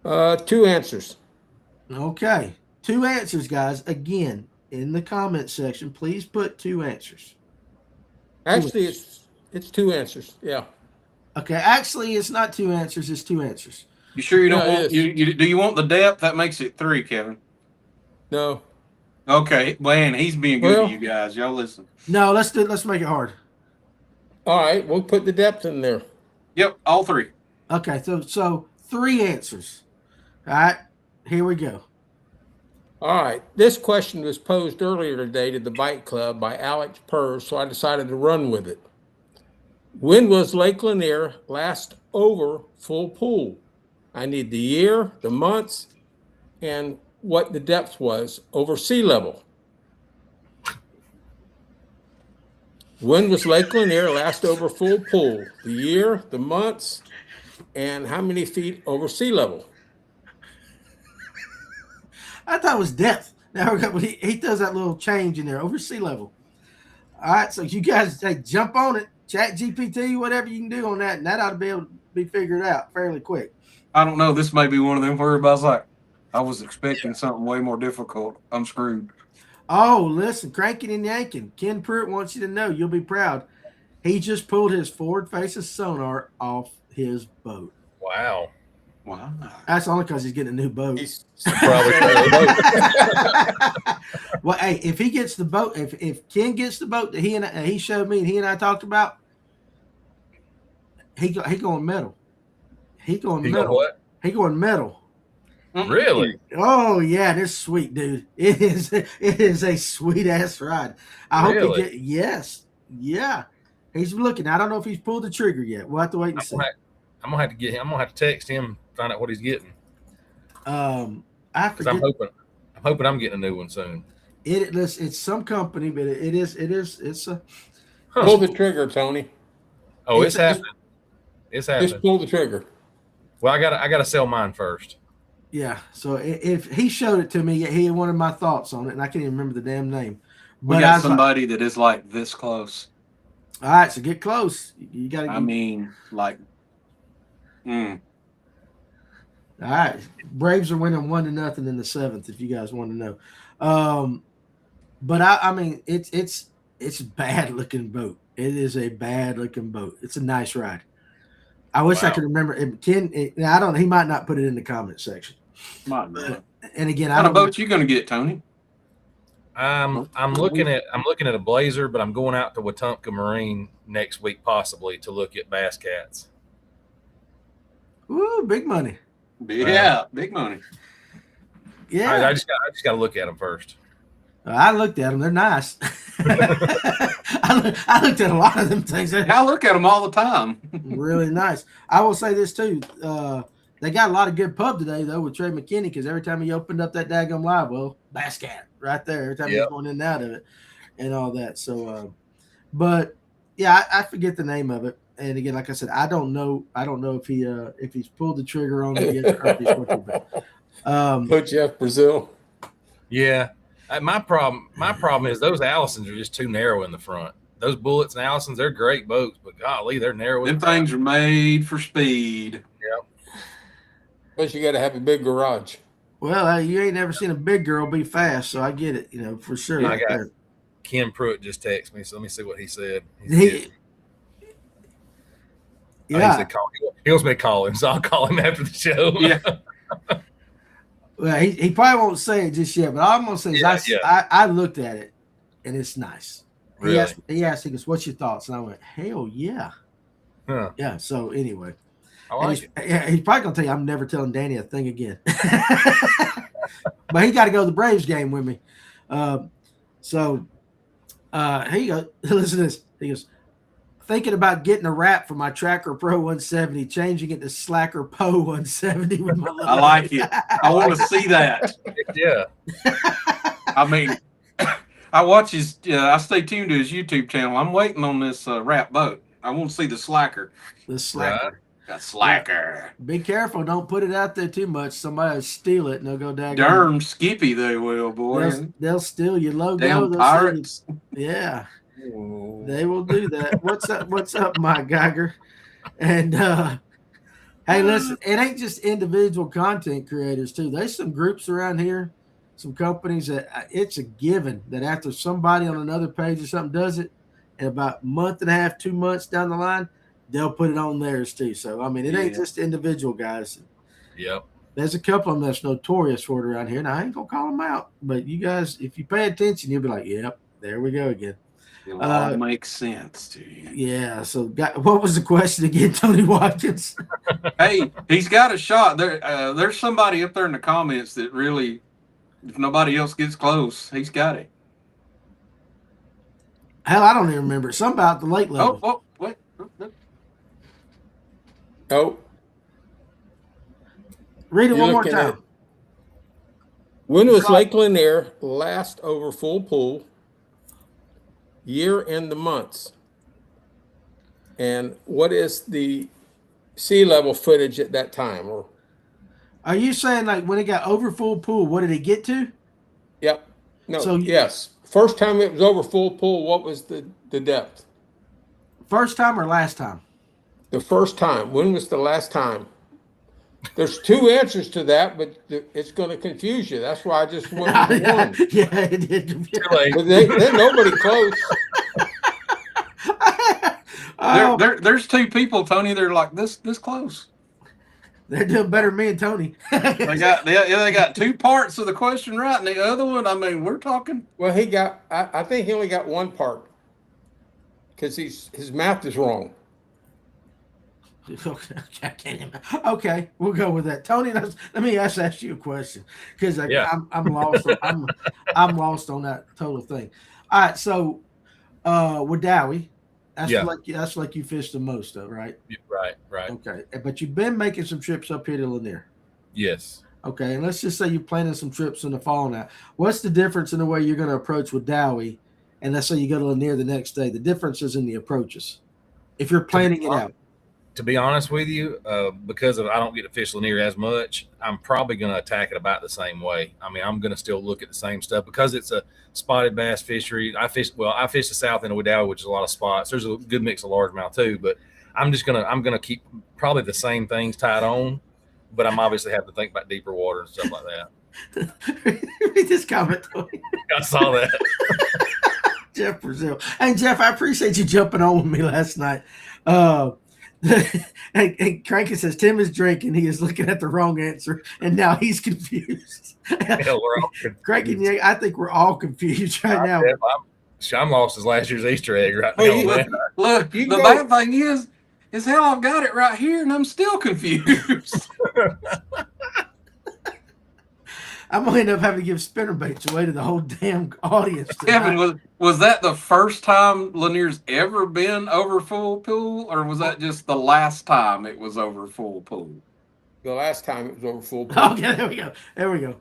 2 answers. Okay. 2 answers, guys. Again, in the comment section, please put 2 answers. Actually, it's 2 answers. Yeah. Okay. Actually, it's not 2 answers. It's 2 answers. You sure you don't Yeah, it want is. you do you want the depth? That makes it 3, Kevin. No. Okay, man, he's being good Well- to you guys. Y'all listen. No, let's make it hard. All right, we'll put the depth in there. Yep, all 3. Okay. So 3 answers. All right. Here we go. All right. This question was posed earlier today to the Bite Club by Alex Purrs, so I decided to run with it. When was Lake Lanier last over full pool? I need the year, the months, and what the depth was over sea level. When was Lake Lanier last over full pool? The year, the months, and how many feet over sea level? I thought it was depth. Now he does that little change in there over sea level. All right, so you guys jump on it, Chat GPT, whatever you can do on that, and that ought to be able to be figured out fairly quick. I don't know. This may be one of them where everybody's like, I was expecting something way more difficult. I'm screwed. Oh, listen, cranking and yanking. Ken Pruitt wants you to know you'll be proud. He just pulled his forward-facing sonar off his boat. Wow. Wow. That's only because he's getting a new boat. He's Probably. Well, hey, if he gets the boat, if Ken gets the boat that he showed me and he and I talked about, he going metal. He going You know metal. what? He going metal. Really? Oh yeah, this is sweet, dude. It is a sweet ass ride. I hope Really? he get yes. Yeah. He's looking. I don't know if he's pulled the trigger yet. We'll have to wait and see. I'm gonna have to get him. I'm gonna have to text him, find out what he's getting. I Because forget. I'm hoping I'm getting a new one soon. It's some company, but it's a pull the trigger, Tony. Oh, It's it's happening. It's happening. Just pull the trigger. Well, I gotta sell mine first. yeah. So if he showed it to me, he wanted my thoughts on it, and I can't even remember the damn name. We But I got was like, somebody that is like this close. all right, so get close. You got to. I mean, like, All right, Braves are winning 1-0 in the 7th. If you guys want to know, but I mean, it's a bad looking boat. It is a bad looking boat. It's a nice ride. I wish I Wow. could remember. I don't. He might not put it in the comment section. might be. And again, What I kind of don't. boat you gonna get, Tony? I'm looking at a Blazer, but I'm going out to Wetumpka Marine next week possibly to look at bass cats. Ooh, big money. Yeah, big money. Yeah, I just got to look at them first. I looked at them. They're nice. I looked at a lot of them things. They're I look at them all the time. really nice. I will say this too. They got a lot of good pub today though with Trey McKinney, because every time he opened up that daggum Livewell, bass cat right there. Every time he's going in and out of it and all that. So, but yeah, I forget the name of it. And again, like I said, I don't know if he's pulled the trigger on it yet, or if he's working. Put Jeff Brazil. Yeah. My problem is those Allisons are just too narrow in the front. Those Bullets and Allisons, they're great boats, but golly, they're narrow. Them things are made for speed. Plus, you got to have a big garage. Well, you ain't never seen a big girl be fast, so I get it, for sure. I got Ken Pruitt just texted me, so let me see what he said. He wants me to call him, so I'll call him after the show. Yeah. Well, he probably won't say it just yet, but all I'm gonna say is I looked at it and it's nice. Really? He asked, "What's your thoughts?" And I went, "Hell yeah, Huh. yeah." So anyway, I like it. he's probably gonna tell you I'm never telling Danny a thing again. But he got to go to the Braves game with me. So here you go. Listen to this. He goes, thinking about getting a wrap for my Tracker Pro 170, changing it to Slacker Poe 170 with my little I like it. I want to see that. Yeah. I mean, I watch his. I stay tuned to his YouTube channel. I'm waiting on this wrap boat. I want to see the slacker. The Slacker. Right. The slacker. Be careful. Don't put it out there too much. Somebody will steal it and they'll go down. Darn skippy they will, boy. They'll steal your logo. Damn They'll pirates. yeah. They will do that. What's up? What's up, Mike Geiger? And hey, listen, it ain't just individual content creators too. There's some groups around here, some companies that it's a given that after somebody on another page or something does it, and about a month and a half, 2 months down the line, they'll put it on theirs too. So I mean, it ain't just individual guys. Yep. There's a couple of them that's notorious for it around here, and I ain't gonna call them out. But you guys, if you pay attention, you'll be like, "Yep, there we go again." It all makes sense to you. Yeah. So, what was the question again, Tony Watkins? Hey, he's got a shot. There's somebody up there in the comments that really, if nobody else gets close, he's got it. Hell, I don't even remember. Something about the lake level. Oh, wait. Oh. Read it one more time. When was Lake Lanier last over full pool? Year and the months. And what is the sea level footage at that time? Or are you saying like when it got over full pool, what did it get to? Yep. No. So yes. First time it was over full pool, what was the depth? First time or last time? The first time. When was the last time? There's two answers to that, but it's going to confuse you. That's why I just went with one. Yeah, it did. But there's nobody close. There's two people, Tony. They're like this close. They're doing better than me and Tony. they got two parts of the question right, and the other one, I mean, we're talking. Well, I think he only got one part because his math is wrong. Okay, we'll go with that. Tony, let me ask you a question because I'm lost. I'm lost on that total thing. All right, so with Dowie, that's like you fished the most of, right? Right. Okay, but you've been making some trips up here to Lanier. Yes. Okay, and let's just say you're planning some trips in the fall now. What's the difference in the way you're going to approach with Dowie? And let's say you go to Lanier the next day. The difference is in the approaches. If you're planning it out. To be honest with you, because I don't get to fish Lanier as much, I'm probably going to attack it about the same way. I mean, I'm going to still look at the same stuff because it's a spotted bass fishery. I fish the south end of Dowie, which is a lot of spots. There's a good mix of largemouth too, but I'm gonna keep probably the same things tied on, but I'm obviously have to think about deeper water and stuff like that. Read this comment, Tony. I saw that. Jeff Brazil. Hey, Jeff, I appreciate you jumping on with me last night. And Cranky says Tim is drinking. He is looking at the wrong answer, and now he's confused. Yeah, we're all confused. Cranky, I think we're all confused right now. I'm lost as last year's Easter egg right now. Look, the bad thing is how I've got it right here, and I'm still confused. I'm going to end up having to give spinnerbaits away to the whole damn audience tonight. Kevin, was that the first time Lanier's ever been over full pool, or was that just the last time it was over full pool? The last time it was over full pool. Okay, there we go.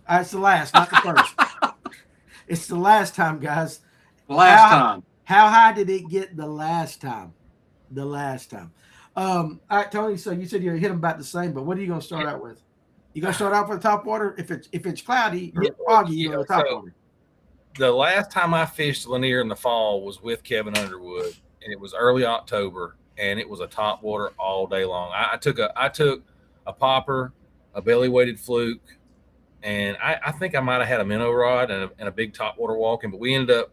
It's the last, not the first. It's the last time, guys. Last time. How high did it get the last time? All right, Tony, so you said you hit them about the same, but what are you going to start out with? You going to start out with the top water? If it's cloudy or foggy, you go to top water. The last time I fished Lanier in the fall was with Kevin Underwood, and it was early October, and it was a top water all day long. I took a popper, a belly weighted fluke, and I think I might have had a minnow rod and a big top water walking, but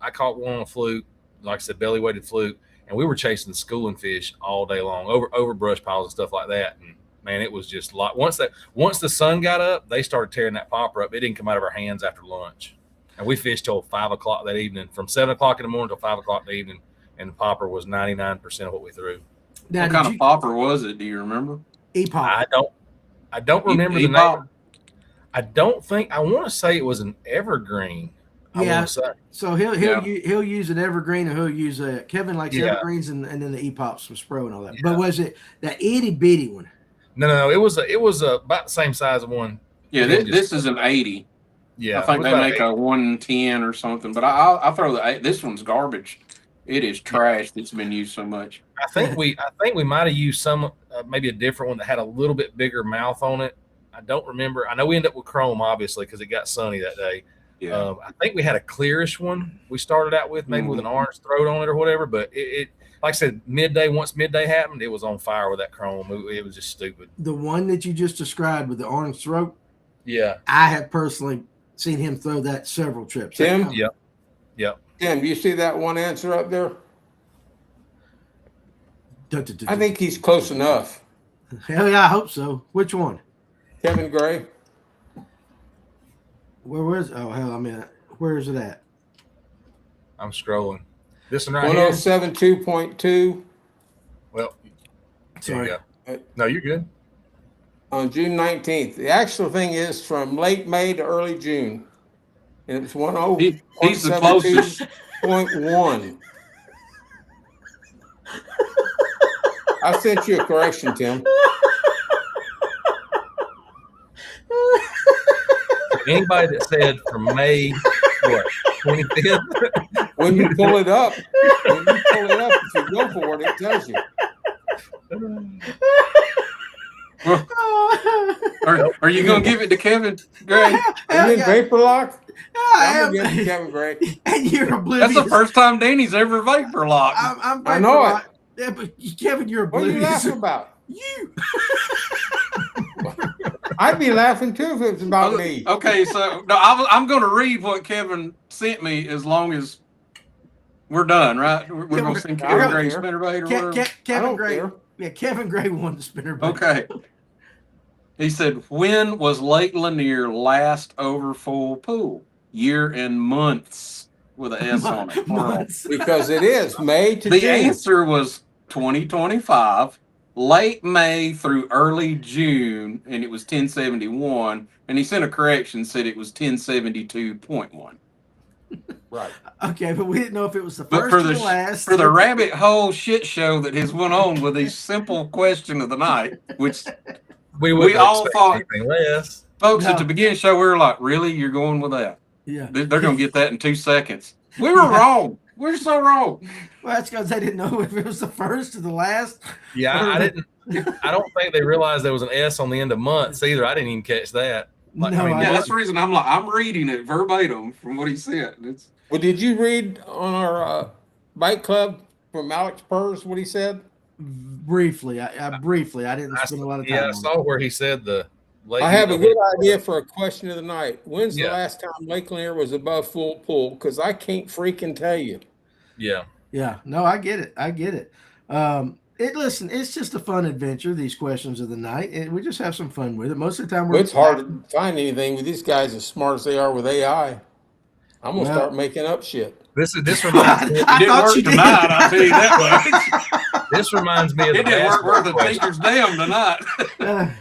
I caught one on a fluke, like I said, belly weighted fluke, and we were chasing schooling fish all day long over brush piles and stuff like that. And man, it was just like once the sun got up, they started tearing that popper up. It didn't come out of our hands after lunch, and we fished till 5 o'clock that evening, from 7 o'clock in the morning till 5 o'clock in the evening, and the popper was 99% of what we threw. Now, what kind of popper was it? Do you remember? E-pop. I don't remember the name. I want to say it was an evergreen. Yeah. So he'll use an evergreen, or he'll use Kevin likes evergreens, and then the e-pops with Spro and all that. Yeah. But was it that itty bitty one? No. It was about the same size of one. Yeah, this is an 80. Yeah, I think they make a 110 or something. But I throw this one's garbage. It is trash that's been used so much. I think we might have used some maybe a different one that had a little bit bigger mouth on it. I don't remember. I know we ended up with chrome, obviously, because it got sunny that day. Yeah. I think we had a clearish one we started out with, maybe with an orange throat on it or whatever. But it like I said, once midday happened, it was on fire with that chrome. It was just stupid. The one that you just described with the orange throat, Yeah. I have personally seen him throw that several trips. Tim? Yep. Tim, do you see that one answer up there? I think he's close enough. Hell yeah, I hope so. Which one? Kevin Gray. Where's oh hell, I mean, where is it at? I'm scrolling. This one right here. 1072.2 Well, Sorry. No, you're good. on June 19th. The actual thing is from late May to early June. And it was He's the closest. 172.1. I sent you a correction, Tim. Anybody that said from May, what, 25th? When you pull it up, if you go for it, it tells you. Are you going to give it to Kevin Gray? Are you in Vapor Lock? I I'm going to give it to Kevin Gray. And you're oblivious. That's the first time Danny's ever vapor locked. I know it. Yeah, but Kevin, you're What are you oblivious. laughing about? You. I'd be laughing too if it was about me. Okay, so no, I'm going to read what Kevin sent me as long as we're done, right? We're going to send Kevin Gray spinnerbait or whatever. Kevin Gray. Yeah, Kevin Gray won the spinnerbait. Okay. He said, when was Lake Lanier last over full pool? Year and months with an S on it. Months. Because it is May to The June. answer was 2025, late May through early June, and it was 1071. And he sent a correction, said it was 1072.1. Right. Okay, but we didn't know if it was the But first or the last. for the rabbit hole shit show that has went on with the simple question of the night, which We all thought, anything less. folks, at the beginning of the show, we were like, really? You're going with that? Yeah. They're going to get that in 2 seconds. We were wrong. We're so wrong. Well, that's because they didn't know if it was the first or the last. Yeah, I didn't. I don't think they realized there was an S on the end of months either. I didn't even catch that. No, Yeah, that's the reason I'm reading it verbatim from what he said. Well, did you read on our Bite Club from Alex Purrs what he said? Briefly. I didn't spend a lot of time. Yeah, I on saw where he said the. I have a good idea for a question of the night. When's the Yeah. last time Lake Lanier was above full pool? Because I can't freaking tell you. Yeah. Yeah, no, I get it. Listen, it's just a fun adventure, these questions of the night, and we just have some fun with it. Most of the time, It's hard to find anything with these guys as smart as they are with AI. I'm gonna start making up shit. This reminds me. I It didn't thought work you did. tonight, I'll tell you that much. This reminds me of the It didn't bass work worth boat the question. teacher's damn tonight.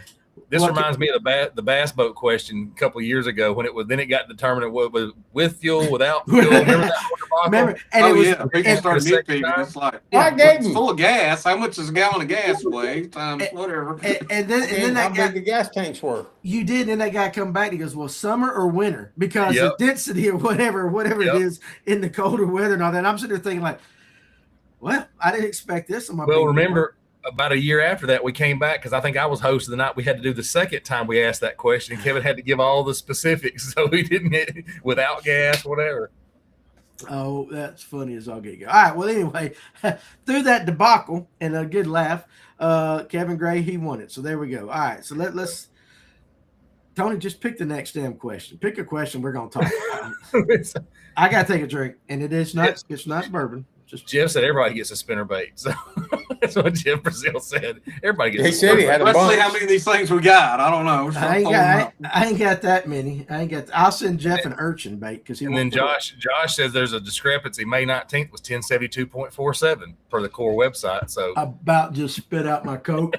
This Well, reminds me of the bass boat question a couple of years ago when it was. Then it got determined what was with fuel, without fuel. Remember that debacle? Remember, and Oh, it was, yeah. People and- started the second nitpicking. time? It's like, I gave it's him. full of gas. How much does a gallon of gas weigh? Times whatever. and then How that big guy, the gas tanks were. you did, and that guy come back and he goes, well, summer or winter? Because Yep. the density or whatever Yep. it is in the colder weather and all that. And I'm sitting there thinking like, well, I didn't expect this. On my Well, big remember about a year after that, we came back because I think I was host of the night. We had to do the second time we asked that question. Kevin had to give all the specifics, so he didn't get without gas, whatever. Oh, that's funny as all get go. All right. Well, anyway, through that debacle and a good laugh, Kevin Gray, he won it. So there we go. All right. So let's Tony, just pick the next damn question. Pick a question we're gonna talk about. I gotta take a drink, and it's not bourbon. Just Jeff said everybody gets a spinnerbait. So that's what Jeff Brazil said. Everybody gets He a said he spinnerbait. had a Let's see bunch. how many of these things we got. I don't know. I ain't got that many. I'll send Jeff an urchin bait because he. And then won't Josh says there's a discrepancy. May 19th was 1072.47 per the core website. So about just spit out my coat.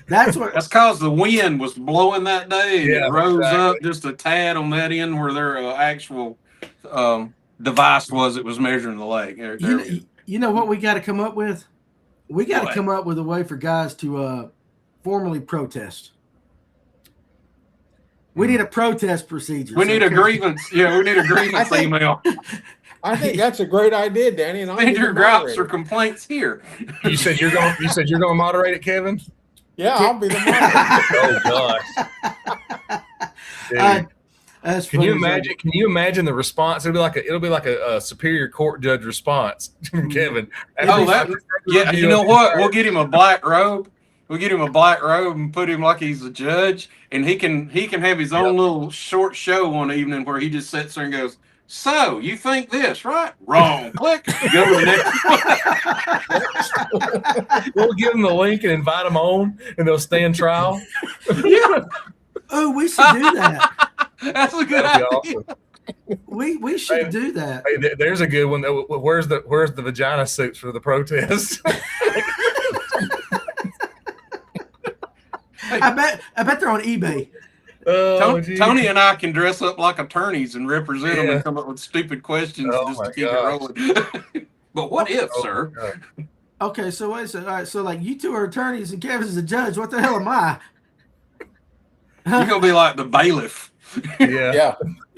That's because the wind was blowing that day, and Yeah, it rose exactly. up just a tad on that end where their actual device was. It was measuring the lake. you know what we got to come up with? We got to What? come up with a way for guys to formally protest. We need a protest procedure. We need a grievance. Yeah, we need a grievance think- email. I think that's a great idea, Danny. And I'll Send be your the gripes moderator. or complaints here. you said you're going to moderate it, Kevin? Yeah, I'll be the moderator. Oh gosh. Dude. That's Can you funny as imagine? Can you imagine the response? It'll be like a superior court judge response from Kevin. Yeah. You know what? We'll get him a black robe. We'll get him a black robe and put him like he's a judge, and he can have his own little short show one evening where he just sits there and goes, "So you think this, right? Wrong. Click. Go to the next one." We'll give them the link and invite them on, and they'll stand trial. Yeah. Oh, we should do that. That's a good That'd idea. be awesome. We should do that. Hey, there's a good one. Where's the vagina suits for the protest? I bet they're on eBay. Tony and I can dress up like attorneys and represent them and come up with stupid questions just to keep it rolling. But what if, sir? Okay, so wait a second. All right, so like you two are attorneys and Kevin's the judge. What the hell am I? You're gonna be like the bailiff. Yeah.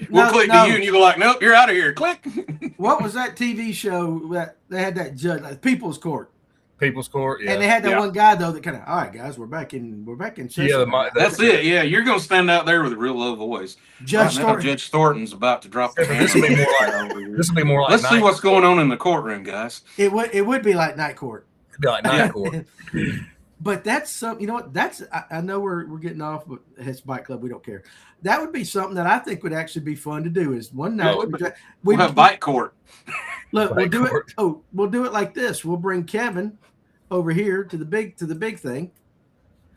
We'll click to you and you go like, nope, you're out of here. Click. What was that TV show that they had that judge, like People's Court? People's Court, yeah. And they had that one guy though that kind of, all right, guys, we're back in session. Yeah, that's it. Yeah, you're gonna stand out there with a real low voice. Judge Thornton. Judge Thornton's about to drop the This will be more like. Let's see what's going on in the courtroom, guys. It would be like night court. It'd be like night court. But that's something, you know what? That's I know we're getting off, but it's Bite Club. We don't care. That would be something that I think would actually be fun to do. Is one night we'll have Bite Court. Look, we'll do it. Oh, we'll do it like this. We'll bring Kevin over here to the big thing.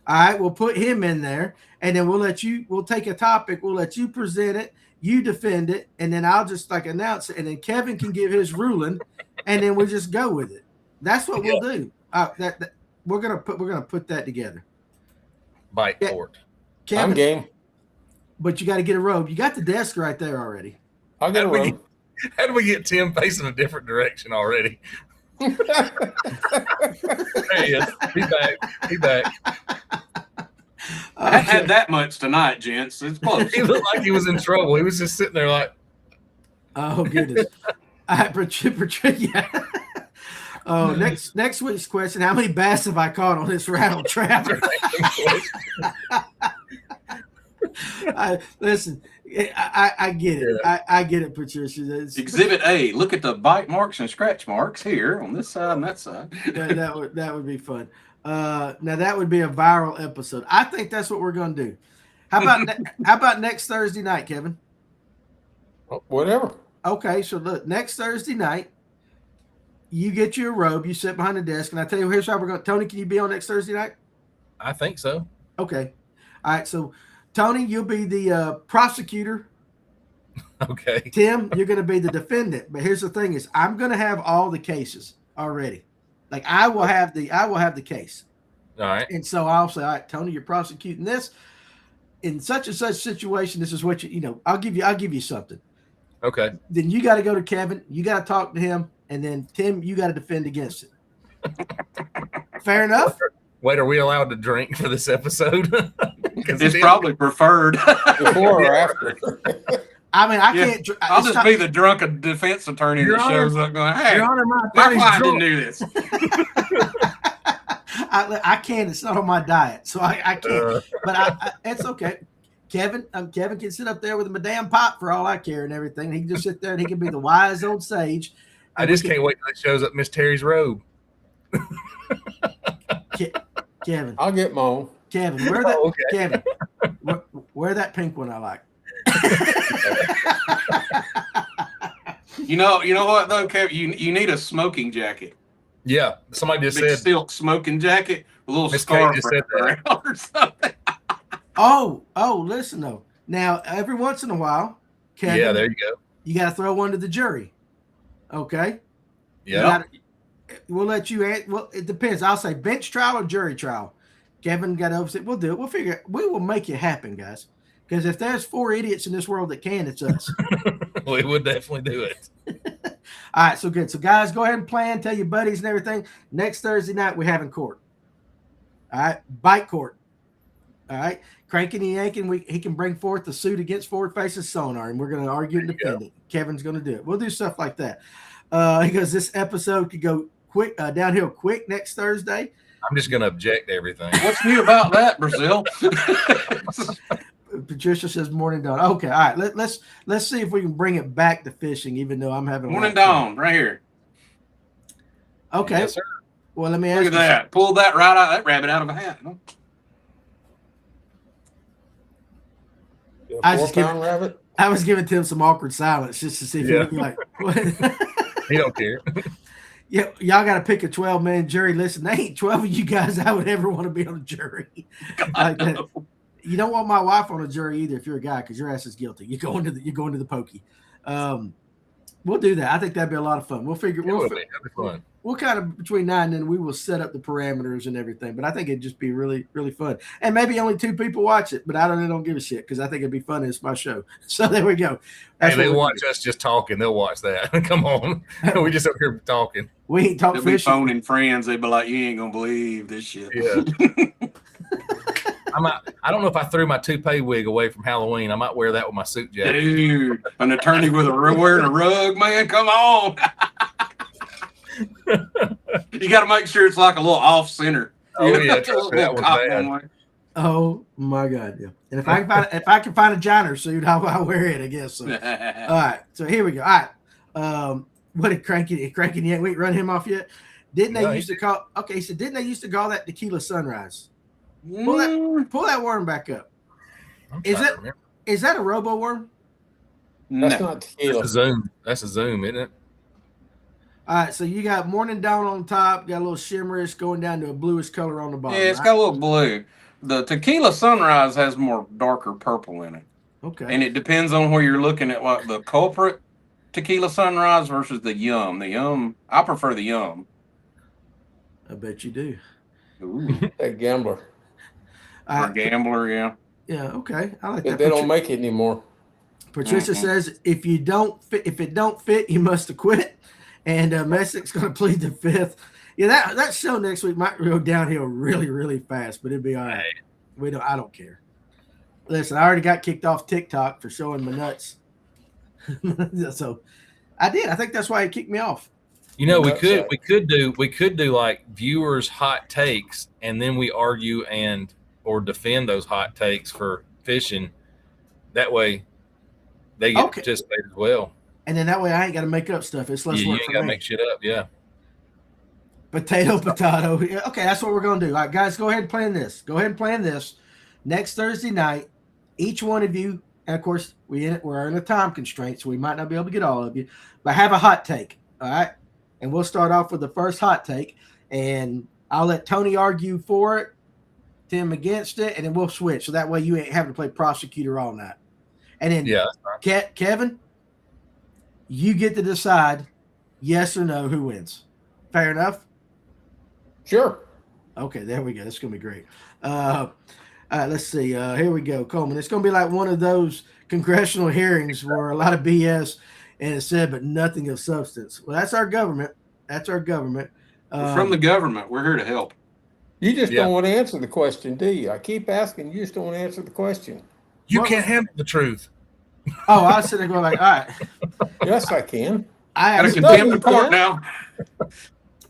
All right, we'll put him in there, and then we'll take a topic, we'll let you present it, you defend it, and then I'll just like announce it, and then Kevin can give his ruling, and then we'll just go with it. That's what we'll do. We're gonna put that together. Bite Court. Kevin, I'm game. But you got to get a robe. You got the desk right there already. I'll get a robe. How do we get Tim facing a different direction already? There he is. He's back. I had that much tonight, gents. It's close. He looked like he was in trouble. He was just sitting there like, oh goodness. Yeah. Oh, next week's question: how many bass have I caught on this rattle trap? Listen, I get it. Yeah. I get it, Patricia. Exhibit A. Look at the bite marks and scratch marks here on this side and that side. that would be fun. Now that would be a viral episode. I think that's what we're going to do. How about next Thursday night, Kevin? Whatever. Okay, so look, next Thursday night, you get your robe, you sit behind the desk, and I tell you, here's how we're going. Tony, can you be on next Thursday night? I think so. Okay. All right, so Tony, you'll be the prosecutor. Okay. Tim, you're going to be the defendant. But here's the thing: is I'm going to have all the cases already. Like I will have the case. All right. And so I'll say, all right, Tony, you're prosecuting this in such and such situation. This is what I'll give you something. Okay. Then you got to go to Kevin. You got to talk to him, and then Tim, you got to defend against it. Fair enough. Wait, are we allowed to drink for this episode? It's probably preferred. Before or after. I mean, I can't. I'll just be the drunken defense attorney that shows up going, "Hey, Your Honor, my client didn't do this." I can't. It's not on my diet, so I can't. But it's okay. Kevin can sit up there with a Madame Pop for all I care and everything. He can just sit there and he can be the wise old sage. I just can't wait till it shows up Miss Terry's robe. Kevin, I'll get my own. Kevin, wear that. Okay. Kevin, wear that pink one I like. You know what though, Kevin? You need a smoking jacket. Yeah, somebody just Big said silk smoking jacket with a little Miss scarf just said that. or something. Oh, listen though. Now every once in a while, Kevin, yeah, there you go. You got to throw one to the jury. Okay. Yeah. We'll let you. Well, it depends. I'll say bench trial or jury trial. Kevin got over. We'll do it. We'll figure it. We will make it happen, guys. Because if there's 4 idiots in this world that can, it's us. We would definitely do it. All right, so good. So, guys, go ahead and plan. Tell your buddies and everything. Next Thursday night, we're having court. All right, Bite Court. All right, cranking and yanking. He can bring forth the suit against Forward Faces Sonar, and we're going to argue and defend it. Kevin's going to do it. We'll do stuff like that. Because this episode could go quick downhill quick next Thursday. I'm just going to object to everything. What's new about that, Brazil? Patricia says morning dawn. Okay, all right. Let's see if we can bring it back to fishing, even though I'm having Morning dawn, right here. Okay. Yes, sir. Well, let me ask Look you. at that. Pulled that right out, that rabbit out of a hat. I just 4-pound rabbit. I was giving Tim some awkward silence just to see if he would be like, what? He don't care. Yeah, y'all got to pick a 12-man jury. Listen, there ain't 12 of you guys I would ever want to be on a jury like that. You don't want my wife on a jury either if you're a guy, because your ass is guilty. You're going to the pokey. We'll do that. I think that'd be a lot of fun. That'd be fun. We'll kind of between now and then we will set up the parameters and everything. But I think it'd just be really, really fun. And maybe only 2 people watch it, but I don't give a shit because I think it'd be fun. It's my show. So there we go. Hey, they watch us just talking. They'll watch that. Come on. We just up here talking. We ain't talk They'll fishing. be phoning friends. They'd be like, you ain't going to believe this shit. Yeah. I don't know if I threw my toupee wig away from Halloween. I might wear that with my suit jacket. Dude, an attorney with wearing a rug, man, come on. You got to make sure it's like a little off center. Oh, yeah, that one's bad. Oh my God, yeah. And if I can find a Johnner suit, I'll wear it, I guess. So. All right, so here we go. All right, what did cranking yet? We ain't run him off yet. Didn't they used to call? Okay, so didn't they used to call that tequila sunrise? Pull that worm back up. Is that a robo worm? That's not tequila. That's a zoom, isn't it? All right, so you got morning dawn on top, got a little shimmerish going down to a bluish color on the bottom. Yeah, it's got a little blue. The tequila sunrise has more darker purple in it. Okay. And it depends on where you're looking at, like the culprit tequila sunrise versus the yum. The yum, I prefer the yum. I bet you do. Ooh. That gambler. Or gambler, yeah. Yeah, okay. I like If that. they don't make it anymore. Patricia says, if it don't fit, you must have quit. And Messick's going to plead the fifth. Yeah, that show next week might go downhill really, really fast, but it'd be all right. I don't care. Listen, I already got kicked off TikTok for showing my nuts. So I did. I think that's why he kicked me off. You know, we could do like viewers' hot takes, and then we argue or defend those hot takes for fishing. That way, they get to participate as well. And then that way, I ain't got to make up stuff. It's less work for me. You ain't got to make shit up, yeah. Potato. Yeah, okay, that's what we're going to do. All right, guys, go ahead and plan this. Next Thursday night, each one of you, and of course, we're in a time constraint, so we might not be able to get all of you, but have a hot take, all right? And we'll start off with the first hot take, and I'll let Tony argue for it, Tim against it, and then we'll switch. So that way you ain't having to play prosecutor all night. And then Kevin, you get to decide yes or no who wins. Fair enough? Sure. Okay, there we go. That's going to be great. All right, let's see. Here we go, Coleman. It's going to be like one of those congressional hearings where a lot of BS and it's said, but nothing of substance. Well, that's our government. We're from the government. We're here to help. You just don't want to answer the question, do you? I keep asking. You just don't want to answer the question. You can't handle the truth. Oh, I was sitting there going like, all right. Yes, I can. I got to condemn the court now.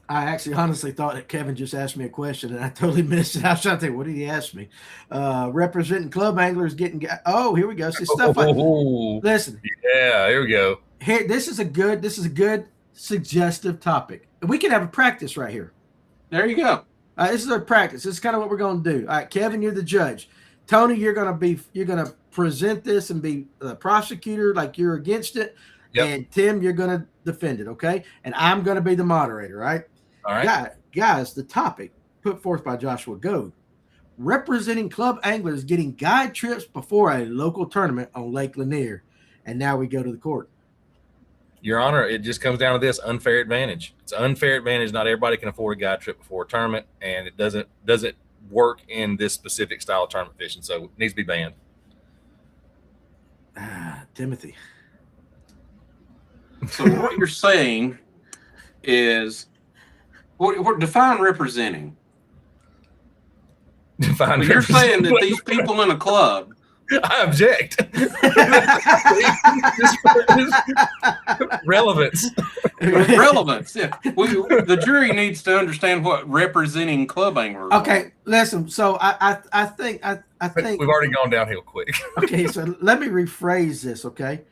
I actually honestly thought that Kevin just asked me a question, and I totally missed it. I was trying to think, what did he ask me? Representing club anglers getting – oh, here we go. See, stuff like – listen. Yeah, here we go. Here, this is a good suggestive topic. We can have a practice right here. There you go. This is our practice. This is kind of what we're going to do. All right, Kevin, you're the judge. Tony, you're going to present this and be the prosecutor like you're against it. Yep. And Tim, you're going to defend it, okay? And I'm going to be the moderator, right? All right. Guys, the topic put forth by Joshua Goad, representing club anglers getting guide trips before a local tournament on Lake Lanier. And now we go to the court. Your Honor, it just comes down to this unfair advantage. It's an unfair advantage. Not everybody can afford a guide trip before a tournament, and it doesn't work in this specific style of tournament fishing, so it needs to be banned. Timothy. So what you're saying is what define representing. You're saying that these people in a club. I object. Relevance. Relevance. Yeah. The jury needs to understand what representing club anglers. Okay, listen. So I think We've already gone downhill quick. Okay, so let me rephrase this. Okay,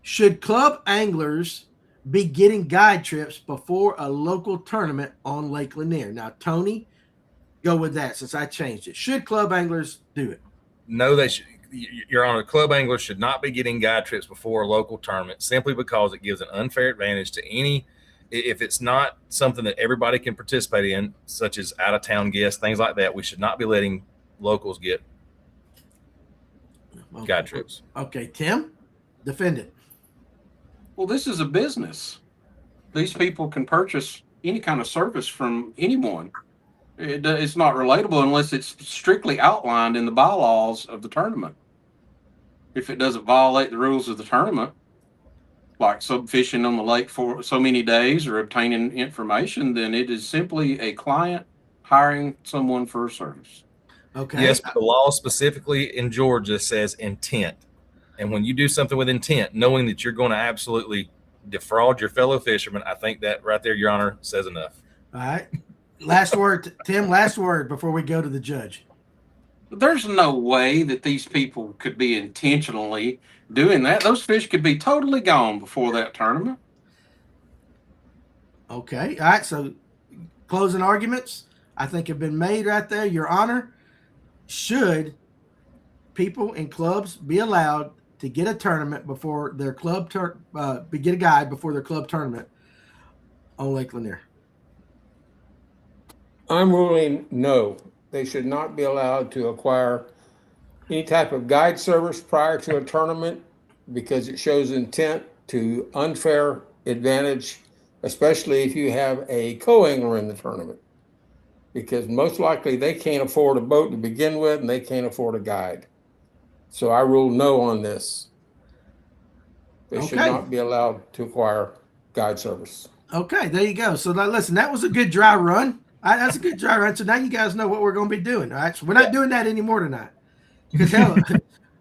should club anglers be getting guide trips before a local tournament on Lake Lanier? Now, Tony, go with that since I changed it. Should club anglers do it? No, they should. Your Honor, club anglers should not be getting guide trips before a local tournament simply because it gives an unfair advantage to any. If it's not something that everybody can participate in, such as out of town guests, things like that, we should not be letting locals get guide trips. Okay, Tim, defend it. Well, this is a business. These people can purchase any kind of service from anyone. It's not relatable unless it's strictly outlined in the bylaws of the tournament. If it doesn't violate the rules of the tournament, like subfishing on the lake for so many days or obtaining information, then it is simply a client hiring someone for a service. Okay. Yes, but the law specifically in Georgia says intent. And when you do something with intent, knowing that you're going to absolutely defraud your fellow fishermen, I think that right there, Your Honor, says enough. All right. Last word, Tim, last word before we go to the judge. There's no way that these people could be intentionally doing that. Those fish could be totally gone before that tournament. Okay. All right. So closing arguments, I think, have been made right there. Your Honor, should people in clubs be allowed to get a tournament before their club get a guide before their club tournament on Lake Lanier? I'm ruling no. They should not be allowed to acquire any type of guide service prior to a tournament because it shows intent to unfair advantage, especially if you have a co-angler in the tournament. Because most likely they can't afford a boat to begin with and they can't afford a guide. So I rule no on this. They should not be allowed to acquire guide service. Okay, there you go. So now, listen, that was a good dry run. That's a good dry run. So now you guys know what we're going to be doing. All right, so we're not doing that anymore tonight because hell,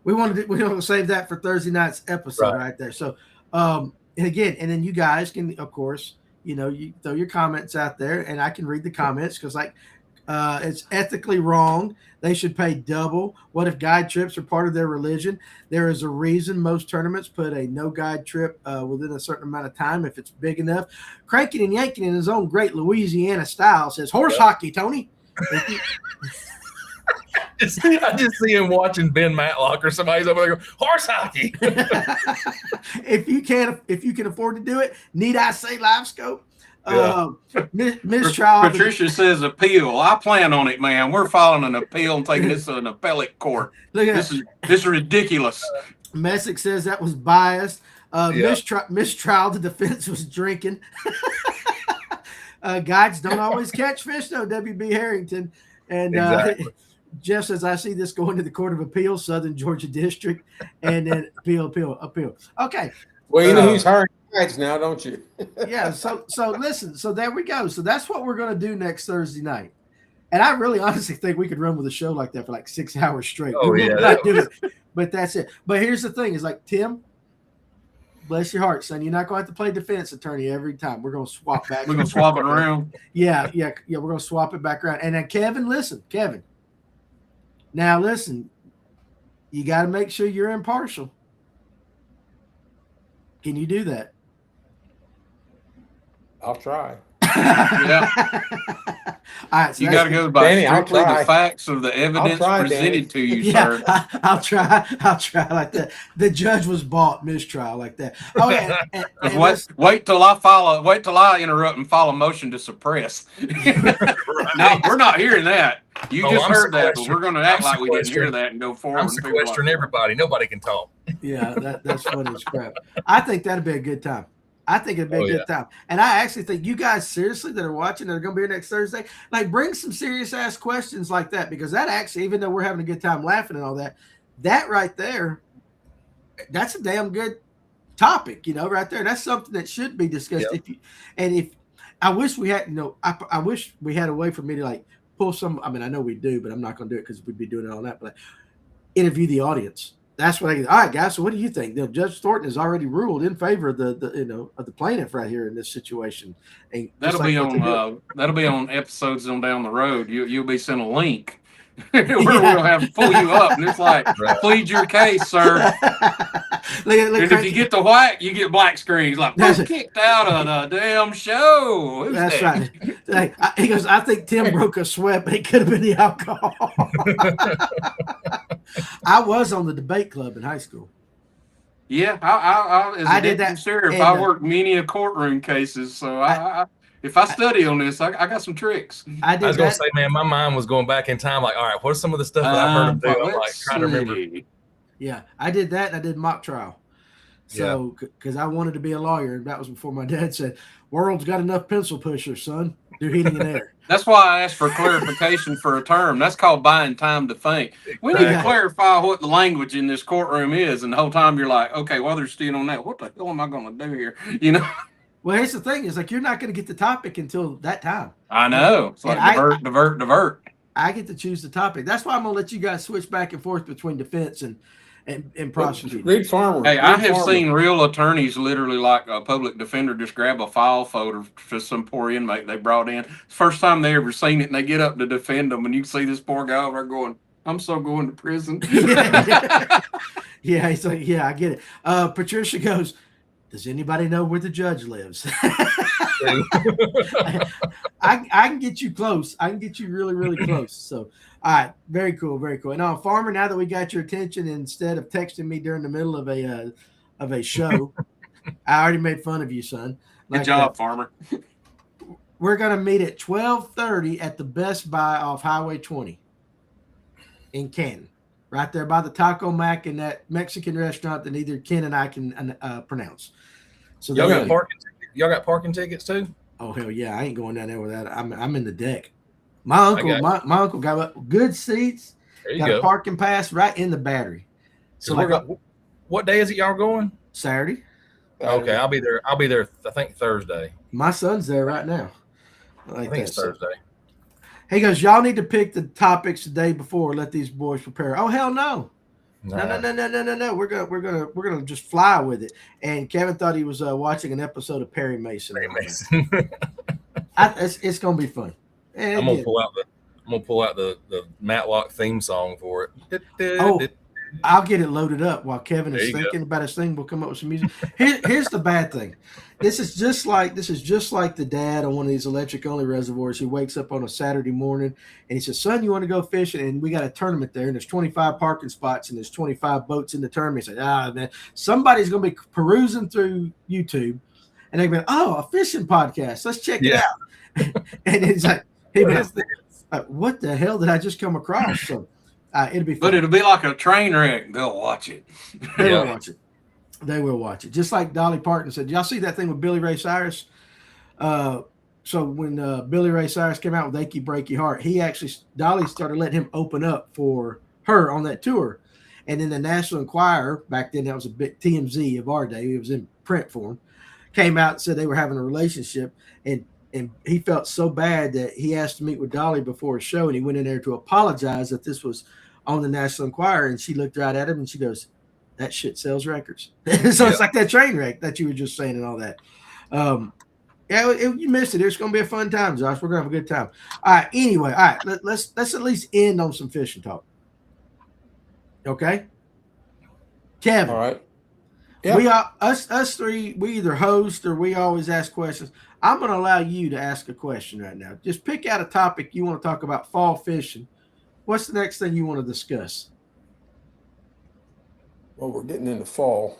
we want to save that for Thursday night's episode right there. So, and then you guys can, of course, you throw your comments out there, and I can read the comments because it's ethically wrong. They should pay double. What if guide trips are part of their religion? There is a reason most tournaments put a no guide trip within a certain amount of time if it's big enough. Cranking and yanking in his own great Louisiana style says horse hockey, Tony. I just see him watching Ben Matlock or somebody's over there going, horse hockey. If you can afford to do it, need I say live scope? Mistrial. Patricia says appeal. I plan on it, man. We're filing an appeal and taking this to an appellate court. Look at this is ridiculous. Messick says that was biased. Mistrial. The defense was drinking. Guides don't always catch fish, though. WB Harrington and exactly. Jeff says I see this going to the Court of Appeals, Southern Georgia District, and then appeal. Okay. Well, you know who's hiring guides now, don't you? Yeah. So listen. So there we go. So that's what we're going to do next Thursday night. And I really honestly think we could run with a show like that for like 6 hours straight. Oh, yeah. But that's it. But here's the thing: is like, Tim, bless your heart, son. You're not going to have to play defense attorney every time. We're going to swap back. We're going to swap it around. Yeah. We're going to swap it back around. And then Kevin. Now listen, you got to make sure you're impartial. Can you do that? I'll try. Yeah. All right, so you got to go by Danny, strictly the facts of the evidence presented to you, sir. I'll try like that. The judge was bought mistrial like that. Oh, wait till I interrupt and file a motion to suppress. No, we're not hearing that. You just heard that, but we're going to act like we didn't hear that and go forward. I'm sequestering everybody. Nobody can talk. Yeah, that's funny as crap. I think that'd be a good time. I think it'd be a good time. And I actually think you guys seriously that are watching that are going to be here next Thursday, like bring some serious ass questions like that, because that actually, even though we're having a good time laughing and all that, that right there, that's a damn good topic, right there. That's something that should be discussed. Yep. I wish we had, I wish we had a way for me to like pull some, I mean, I know we do, but I'm not going to do it because we'd be doing it all that, but interview the audience. That's what all right, guys. So what do you think? Judge Thornton has already ruled in favor of the plaintiff right here in this situation. And that'll be on episodes on down the road. You'll be sent a link where we'll have to pull you up, and it's like, plead your case, sir. And if you get the white, you get black screen. He's like, who's kicked out of the damn show? Who's That's that? right. He goes, I think Tim broke a sweat, but it could have been the alcohol. I was on the debate club in high school. Yeah, I did that. Sheriff, I worked many a courtroom cases, so if I study on this, I got some tricks. I was gonna say, man, my mind was going back in time. Like, all right, what's some of the stuff that I've heard him do? I'm like trying to remember. Yeah, I did that, and I did mock trial. So, because I wanted to be a lawyer, and that was before my dad said, "World's got enough pencil pushers, son. Do heating and air." That's why I asked for clarification for a term. That's called buying time to think. We need to clarify what the language in this courtroom is, and the whole time you're like, okay, while they're still on that, what the hell am I going to do here? You know. Well, here's the thing: is like you're not going to get the topic until that time. I know. It's like divert. I get to choose the topic. That's why I'm going to let you guys switch back and forth between defense and prosecuting. Read Farmer. Hey, I have seen real attorneys literally like a public defender just grab a file folder for some poor inmate they brought in. First time they ever seen it, and they get up to defend them, and you see this poor guy over there going, "I'm so going to prison." Yeah, he's like, yeah, I get it. Patricia goes, does anybody know where the judge lives? I can get you close. I can get you really, really close. So, all right, very cool, very cool. And now, Farmer, now that we got your attention, instead of texting me during the middle of a show, I already made fun of you, son. Good job, Farmer. We're gonna meet at 12:30 at the Best Buy off Highway 20 in Canton, right there by the Taco Mac and that Mexican restaurant that neither Ken and I can pronounce. So y'all got parking. Y'all got parking tickets too? Oh hell yeah! I ain't going down there with that. I'm in the deck. My uncle got good seats. Got a parking pass right in the Battery. So what day is it y'all going? Saturday. Okay, I'll be there. I think Thursday. My son's there right now. I think it's Thursday. He goes, y'all need to pick the topics the day before. Let these boys prepare. Oh hell no. No. We're gonna just fly with it. And Kevin thought he was watching an episode of Perry Mason. It's gonna be fun. And I'm gonna pull out the Matlock theme song for it. Oh, I'll get it loaded up while Kevin is thinking about his thing. We'll come up with some music. Here's the bad thing. This is just like the dad on one of these electric only reservoirs who wakes up on a Saturday morning and he says, "Son, you want to go fishing?" And we got a tournament there, and there's 25 parking spots and there's 25 boats in the tournament. He said, man, somebody's gonna be perusing through YouTube and they're going, "Oh, a fishing podcast. Let's check it out." And it's like, what the hell did I just come across? So it'll be fun. But it'll be like a train wreck. They'll watch it. They will watch it. They will watch it. Just like Dolly Parton said. Y'all see that thing with Billy Ray Cyrus? So when Billy Ray Cyrus came out with Achy Breaky Heart, Dolly started letting him open up for her on that tour. And then the National Enquirer, back then that was a big TMZ of our day, it was in print form, came out and said they were having a relationship. And he felt so bad that he asked to meet with Dolly before a show, and he went in there to apologize that this was on the National Enquirer. And she looked right at him and she goes, "That shit sells records." So it's like that train wreck that you were just saying and all that. You missed it. It's going to be a fun time, Josh. We're going to have a good time. All right. Anyway, all right. Let's at least end on some fishing talk. Okay, Kevin. All right. Yeah. We are us three. We either host or we always ask questions. I'm going to allow you to ask a question right now. Just pick out a topic you want to talk about. Fall fishing. What's the next thing you want to discuss? Well, we're getting into fall.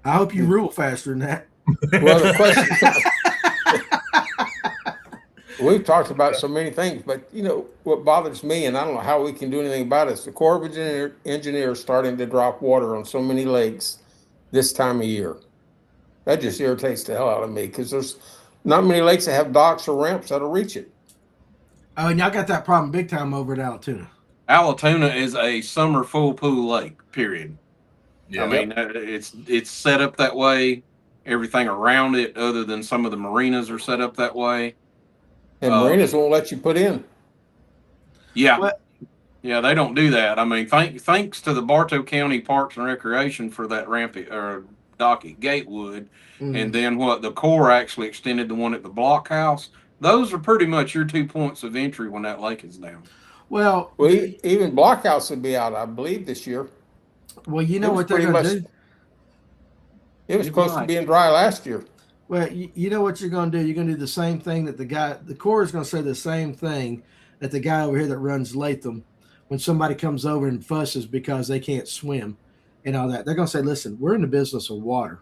I hope you rule faster than that. Well, the question. We've talked about so many things, but what bothers me, and I don't know how we can do anything about it, is the Corps of Engineers starting to drop water on so many lakes this time of year. That just irritates the hell out of me because there's not many lakes that have docks or ramps that'll reach it. Oh, and y'all got that problem big time over at Allatoona. Allatoona is a summer full pool lake, period. Yeah, I mean, it's set up that way. Everything around it, other than some of the marinas, are set up that way. And marinas won't let you put in. Yeah. Well, Yeah, they don't do that. I mean, thanks to the Bartow County Parks and Recreation for that ramp or dock at Gatewood, and then what the Corps actually extended the one at the blockhouse. Those are pretty much your 2 points of entry when that lake is down. well, Well, even Blockhouse will be out, I believe, this year. you It know was what they're pretty going to much. do. It was It close to might. being dry last year. Well, you know what you're going to do. You're going to do the same thing that the Corps is going to say the same thing that the guy over here that runs Latham, when somebody comes over and fusses because they can't swim and all that. They're going to say, listen, we're in the business of water.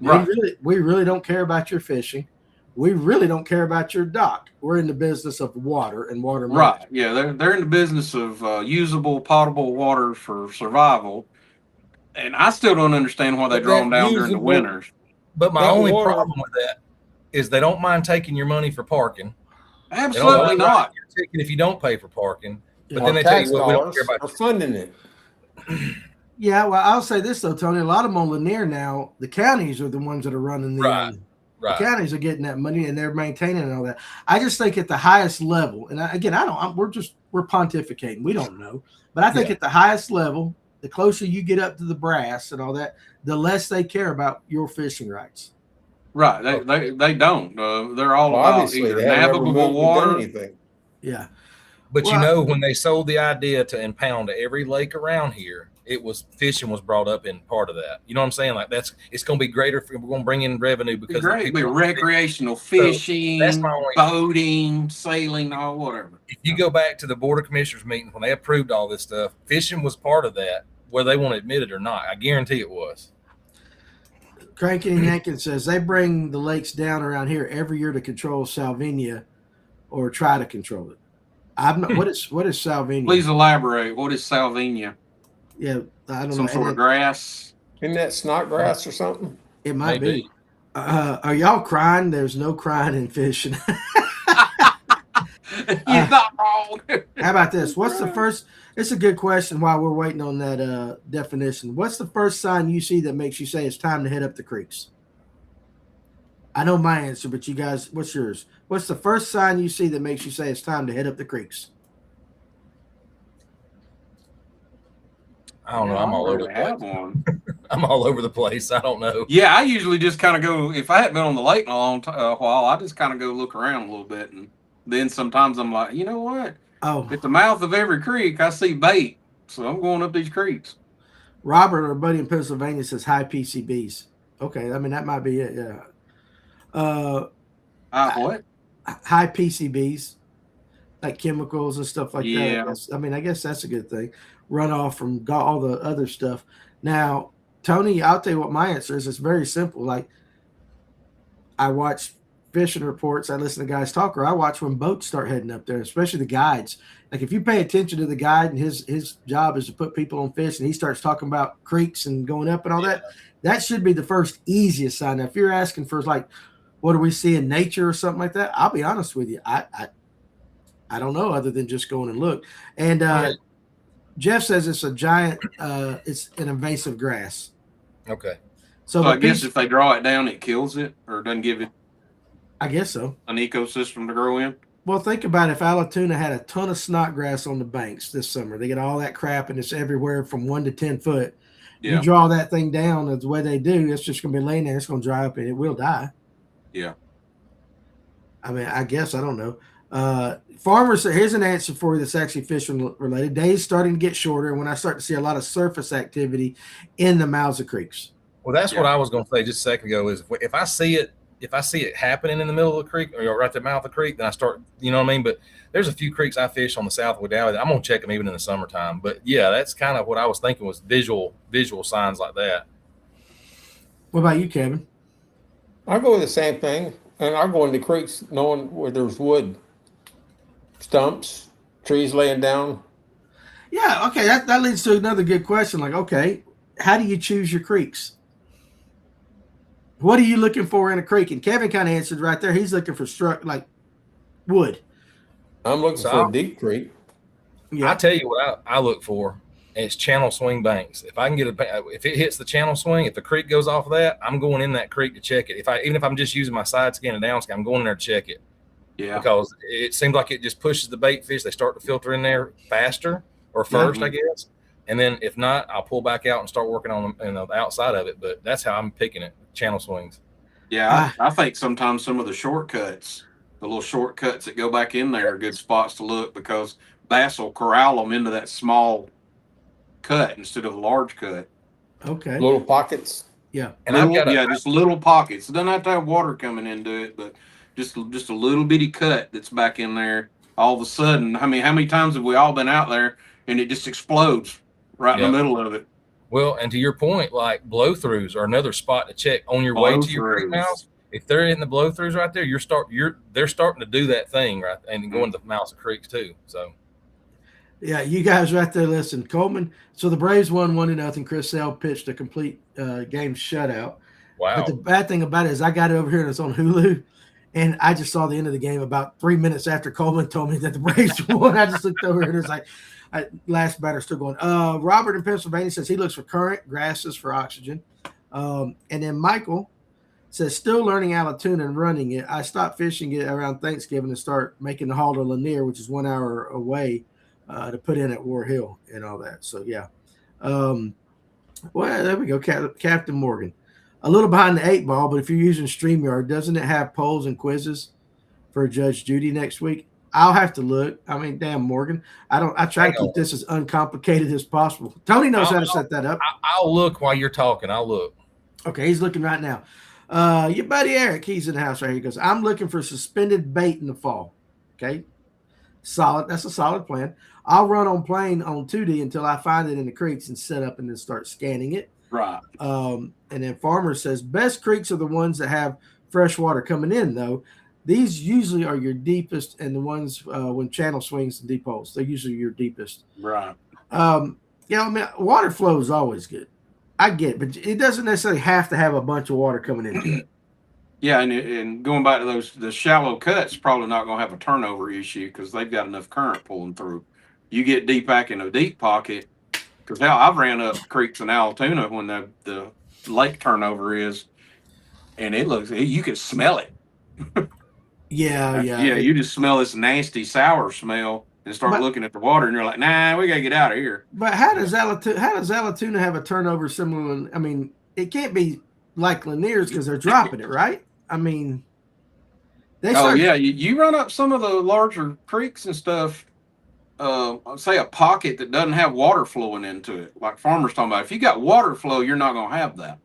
Right. We really don't care about your fishing. We really don't care about your dock. We're in the business of water and water management. Right. Yeah, they're in the business of usable, potable water for survival. And I still don't understand why they But draw them that down during the usable- winters. But my That only water- problem with that is they don't mind taking your money for parking. They don't Absolutely mind not. writing your ticket if you don't pay for parking. But Yeah. then they tell you, well, we don't care about are funding it. Yeah, well, I'll say this though, Tony. A lot of them on Lanier now, the counties are the ones that are running the. Right. The right. counties are getting that money and they're maintaining and all that. I just think at the highest level, and we're pontificating. We don't know, but I think Yeah. at the highest level, the closer you get up to the brass and all that, the less they care about your fishing rights. Right. They don't. They're all Well, about obviously, either they haven't ever navigable moved and done water. anything. Yeah. But Well, when they sold the idea to impound every lake around here, fishing was brought up in part of that. You know what I'm saying? Like it's going to be greater. We're going to bring in revenue because Great. people Be recreational that's fishing, my only- boating, sailing, or whatever. If you go back to the Board of Commissioners meeting when they approved all this stuff, fishing was part of that, whether they want to admit it or not. I guarantee it was. Cranky and Yankin says they bring the lakes down around here every year to control Salvinia or try to control it. I'm not. What is Salvinia? Please elaborate. What is salvinia? Yeah, I don't Some know. sort of grass? Isn't that snodgrass or something? It might Maybe. be. Are y'all crying? There's no crying in fishing. You're not wrong. How about this? What's the first? It's a good question while we're waiting on that definition. What's the first sign you see that makes you say it's time to head up the creeks? I know my answer, but you guys, what's yours? What's the first sign you see that makes you say it's time to head up the creeks? I don't know. I'm all over the place. One. I'm all over the place. I don't know. Yeah, I usually just kind of go. If I hadn't been on the lake in a long while, I just kind of go look around a little bit, and then sometimes I'm like, you know what? Oh, At the mouth of every creek, I see bait, so I'm going up these creeks. Robert, our buddy in Pennsylvania, says high PCBs. Okay, I mean that might be it. Yeah. What? High PCBs, like chemicals and stuff like Yeah. that. I guess that's a good thing. Runoff from all the other stuff. Now, Tony, I'll tell you what my answer is. It's very simple. Like, I watch fishing reports. I listen to guys talk, or I watch when boats start heading up there, especially the guides. Like, if you pay attention to the guide and his job is to put people on fish, and he starts talking about creeks and going up and all that should be the first easiest sign. Now, if you're asking for like, what do we see in nature or something like that? I'll be honest with you. I don't know other than just going and look. And Jeff says it's a giant, it's an invasive grass. Okay. So I guess if they draw it down, it kills it or doesn't give it I guess so. an ecosystem to grow in. Well, think about if Allatoona had a ton of snodgrass on the banks this summer. They get all that crap and it's everywhere from 1 to 10 foot. Yeah. You draw that thing down the way they do, it's just going to be laying there. It's going to dry up and it will die. Yeah. I mean, I guess, I don't know. Farmers, here's an answer for you that's actually fishing related. Days starting to get shorter when I start to see a lot of surface activity in the mouths of creeks. Well, that's what I was going to say just a second ago. Is if I see it happening in the middle of the creek or right at the mouth of the creek, then I start. You know what I mean? But there's a few creeks I fish on the Southwood Valley. I'm going to check them even in the summertime. But yeah, that's kind of what I was thinking was visual signs like that. What about you, Kevin? I go with the same thing, and I go into creeks knowing where there's wood, stumps, trees laying down. Yeah, okay. That leads to another good question. Like, okay, how do you choose your creeks? What are you looking for in a creek? And Kevin kind of answered right there. He's looking for like wood. I'm looking So for a deep creek. Yeah, I tell you what I look for. It's channel swing banks. If I can if it hits the channel swing, if the creek goes off of that, I'm going in that creek to check it. Even if I'm just using my side scan and down scan, I'm going in there to check it. Yeah. because it seems like it just pushes the bait fish. They start to filter in there faster or Yeah. first, I guess. And then if not, I'll pull back out and start working on the outside of it. But that's how I'm picking it, channel swings. Yeah, I think sometimes some of the shortcuts, the little shortcuts that go back in there are good spots to look because bass will corral them into that small cut instead of a large cut. Okay. Little pockets. Yeah. And Little, I've got just little pockets. It doesn't have to have water coming into it, but just a little bitty cut that's back in there. All of a sudden, I mean, how many times have we all been out there and it just explodes right in the middle of it? Well, and to your point, like blow-throughs are another spot to check on your way to your creek mouth. If they're in the blow-throughs right there, they're starting to do that thing right, and going to the mouths of creeks too. So, yeah, you guys right there. Listen, Coleman. So the Braves won 1-0. Chris Sale pitched a complete game shutout. wow. But the bad thing about it is I got it over here and it's on Hulu, and I just saw the end of the game about 3 minutes after Coleman told me that the Braves won. I just looked over and it's like, last batter still going. Robert in Pennsylvania says he looks for current, grasses for oxygen. And then Michael says still learning Allatoona and running it. I stopped fishing it around Thanksgiving to start making the haul to Lanier, which is 1 hour away, to put in at War Hill and all that. So yeah. Well, there we go. Captain Morgan. A little behind the 8 ball, but if you're using StreamYard, doesn't it have polls and quizzes for Judge Judy next week? I'll have to look. I mean, damn, Morgan. I try to keep this as uncomplicated as possible. Tony knows how to set that up. I'll look while you're talking. I'll look. Okay, he's looking right now. Your buddy Eric, he's in the house right here. He goes, I'm looking for suspended bait in the fall. Okay. Solid. That's a solid plan. I'll run on plane on 2D until I find it in the creeks and set up and then start scanning it. Right. And then Farmer says, best creeks are the ones that have fresh water coming in, though. These usually are your deepest, and the ones when channel swings and deep holes, they're usually your deepest. Right. I mean, water flow is always good. I get it, but it doesn't necessarily have to have a bunch of water coming into it. Yeah, and going back to the shallow cuts, probably not going to have a turnover issue because they've got enough current pulling through. You get deep back in a deep pocket, because now I've ran up creeks in Allatoona when the lake turnover is, and you can smell it. Yeah. You just smell this nasty sour smell and start looking at the water, and you're like, nah, we gotta get out of here. But how does Allatoona have a turnover similar? I mean, it can't be like Lanier's because they're dropping it, right? I mean, you run up some of the larger creeks and stuff. Say a pocket that doesn't have water flowing into it, like Farmer's talking about. If you got water flow, you're not gonna have that.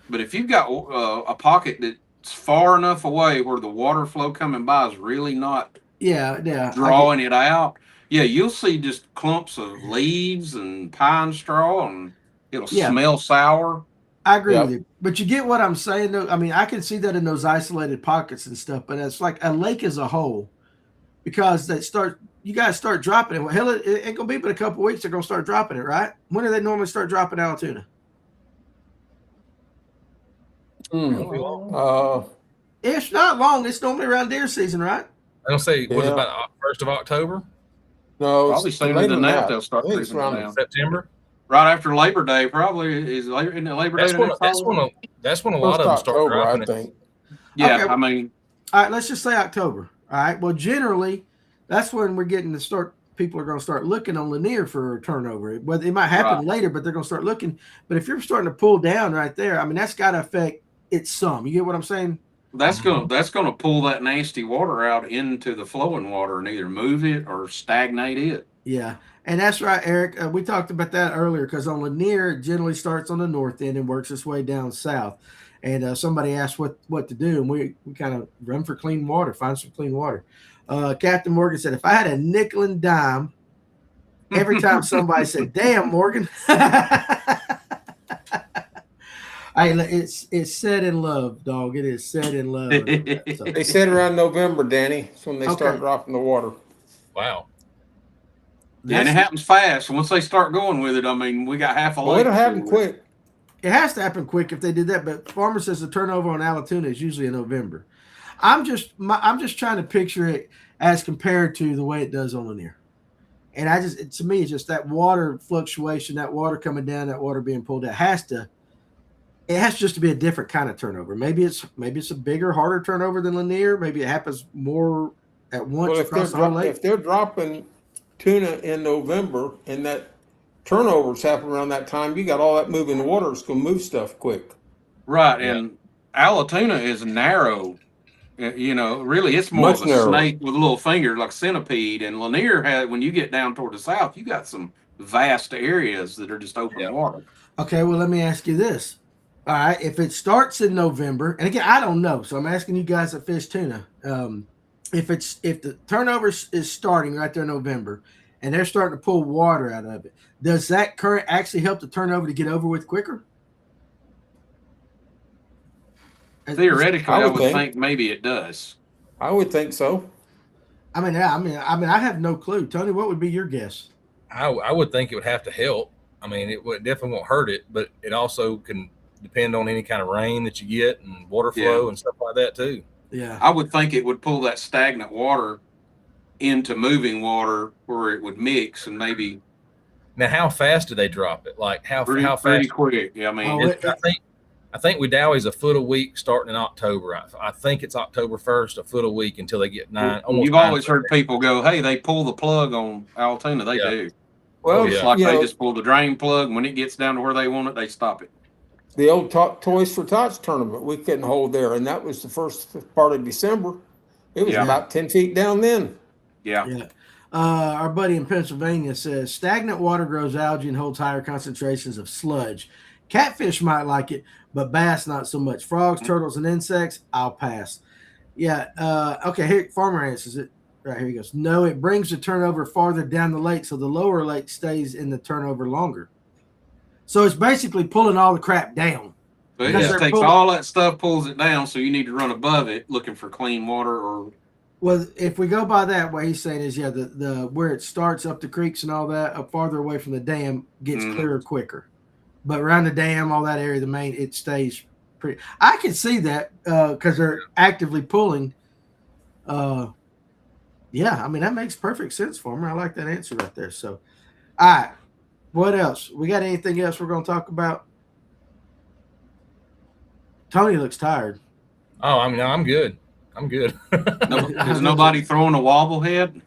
But if you've got a pocket that's far enough away where the water flow coming by is really not drawing it out, you'll see just clumps of leaves and pine straw, and it'll smell sour. I agree with you, but you get what I'm saying, though. I mean, I can see that in those isolated pockets and stuff, but it's like a lake as a whole, because you guys start dropping it. Well, hell, it ain't gonna be but a couple weeks. They're gonna start dropping it, right? When do they normally start dropping Allatoona? It's not long. It's normally around deer season, right? I don't say was it about 1st of October? No, probably sooner than that. They'll start freezing down. September. Right after Labor Day, probably isn't it Labor Day? That's when a lot of them start dropping. I think. Yeah, okay. I mean, all right. Let's just say October. All right. Well, generally, that's when we're getting to start. People are going to start looking on Lanier for a turnover. Whether it might happen later, but they're going to start looking. But if you're starting to pull down right there, I mean, that's got to affect it some. You get what I'm saying? That's gonna pull that nasty water out into the flowing water and either move it or stagnate it. Yeah, and that's right, Eric. We talked about that earlier because on Lanier, it generally starts on the north end and works its way down south. And somebody asked what to do, and we kind of run for clean water, find some clean water. Captain Morgan said, if I had a nickel and dime every time somebody said, damn, Morgan. It's said in love, dog. It is said in love. So. They said around November, Danny. That's when they start dropping the water. Wow. Yeah, and it happens fast. Once they start going with it, I mean, we got half a lake. It'll happen quick. It has to happen quick if they did that. But Farmer says the turnover on Allatoona is usually in November. I'm just trying to picture it as compared to the way it does on Lanier. And to me, it's just that water fluctuation, that water coming down, that water being pulled out it has just to be a different kind of turnover. Maybe it's a bigger, harder turnover than Lanier. Maybe it happens more at once Well, across the whole lake? if they're dropping tuna in November and that turnovers happen around that time, you got all that moving water. It's going to move stuff quick. Right, Yeah. and Alatuna is narrow. Really, it's more Much of a narrower. snake with a little finger, like centipede. And Lanier had, when you get down toward the south, you got some vast areas that are just open Yeah. water. Okay, well, let me ask you this. All right, if it starts in November, and again, I don't know, so I'm asking you guys that fish tuna. If the turnover is starting right there in November, and they're starting to pull water out of it, does that current actually help the turnover to get over with quicker? Theoretically, I I would would think. think maybe it does. I would think so. I have no clue. Tony, what would be your guess? I would think it would have to help. I mean, definitely won't hurt it, but it also can depend on any kind of rain that you get and water flow and stuff like that too. Yeah, I would think it would pull that stagnant water into moving water where it would mix and maybe. Now, how fast do they drop it? Like how Pretty fast? quick. Yeah, I mean, I think we dowies a foot a week starting in October. I think it's October 1st, a foot a week until they get nine. You've always heard people go, "Hey, they pull the plug on Altoona." They do. Well, It's like they just pull the drain plug. When it gets down to where they want it, they stop it. the old Toys for Tots tournament, we couldn't hold there, and that was the first part of December. It was about 10 feet down then. Yeah. Yeah. Our buddy in Pennsylvania says stagnant water grows algae and holds higher concentrations of sludge. Catfish might like it, but bass not so much. Frogs, turtles, and insects, I'll pass. Yeah. Okay. Here, Farmer answers it. Right here he goes. No, it brings the turnover farther down the lake, so the lower lake stays in the turnover longer. So it's basically pulling all the crap down. So it just takes all that stuff, pulls it down. So you need to run above it, looking for clean water. Or well, if we go by that, what he's saying is, the where it starts up the creeks and all that, up farther away from the dam, gets clearer quicker. But around the dam, all that area, the main, it stays pretty. I can see that because they're actively pulling. Yeah, I mean, that makes perfect sense for me. I like that answer right there. So, all right. What else? We got anything else we're going to talk about? Tony looks tired. Oh, I mean, I'm good. I'm good. Is nobody throwing a wobblehead?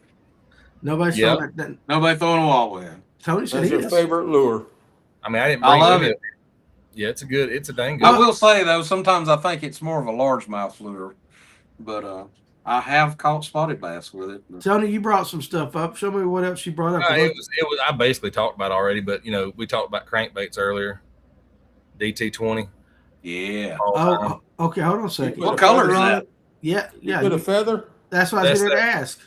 Nobody's throwing that. Nobody throwing a wobblehead. Tony said That's your favorite lure. I mean, I didn't. I love it. Yeah, it's a dang good. I will say though, sometimes I think it's more of a largemouth lure, but I have caught spotted bass with it. Tony, you brought some stuff up. Show me what else you brought up. It was. I basically talked about it already, but we talked about crankbaits earlier. DT20. Yeah. Oh, okay. Hold on a second. What color is that? Yeah. You put a feather? That's what I was going to ask.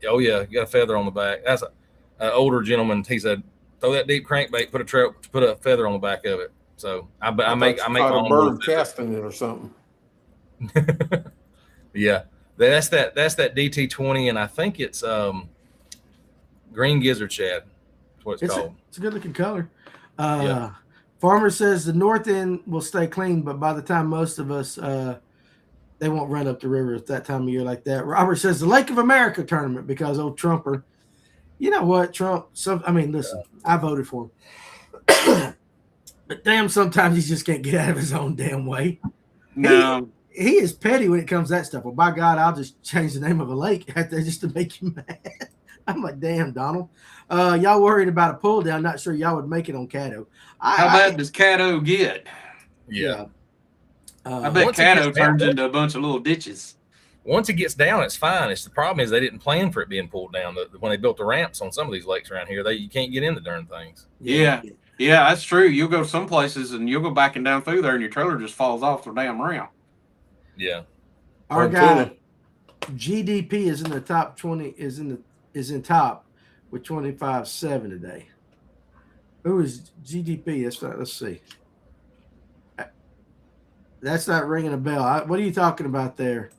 Oh yeah, you got a feather on the back. That's an older gentleman. He said, "Throw that deep crankbait. Put a feather on the back of it." So I make my own bird casting it or something. Yeah, that's that DT20, and I think it's green gizzard shad. That's what it's called. It's a good looking color. Farmer says the north end will stay clean, but by the time most of us, they won't run up the river at that time of year like that. Robert says the Lake of America tournament because old Trumper. You know what, Trump? Listen, I voted for him. But damn, sometimes he just can't get out of his own damn way. No. He is petty when it comes to that stuff. Well, by God, I'll just change the name of a lake out there just to make you mad. I'm like, damn, Donald. Y'all worried about a pull down. Not sure y'all would make it on Caddo. How bad does Caddo get? Yeah. I bet Caddo turns into a bunch of little ditches. Once it gets down, it's fine. The problem is they didn't plan for it being pulled down. When they built the ramps on some of these lakes around here, you can't get in the darn things. Yeah, that's true. You'll go some places and you'll go backing down through there, and your trailer just falls off the damn ramp. Yeah. Our guy GDP is in the top 20. Is in top with 25.7 today. Who is GDP? Let's see. That's not ringing a bell. What are you talking about there,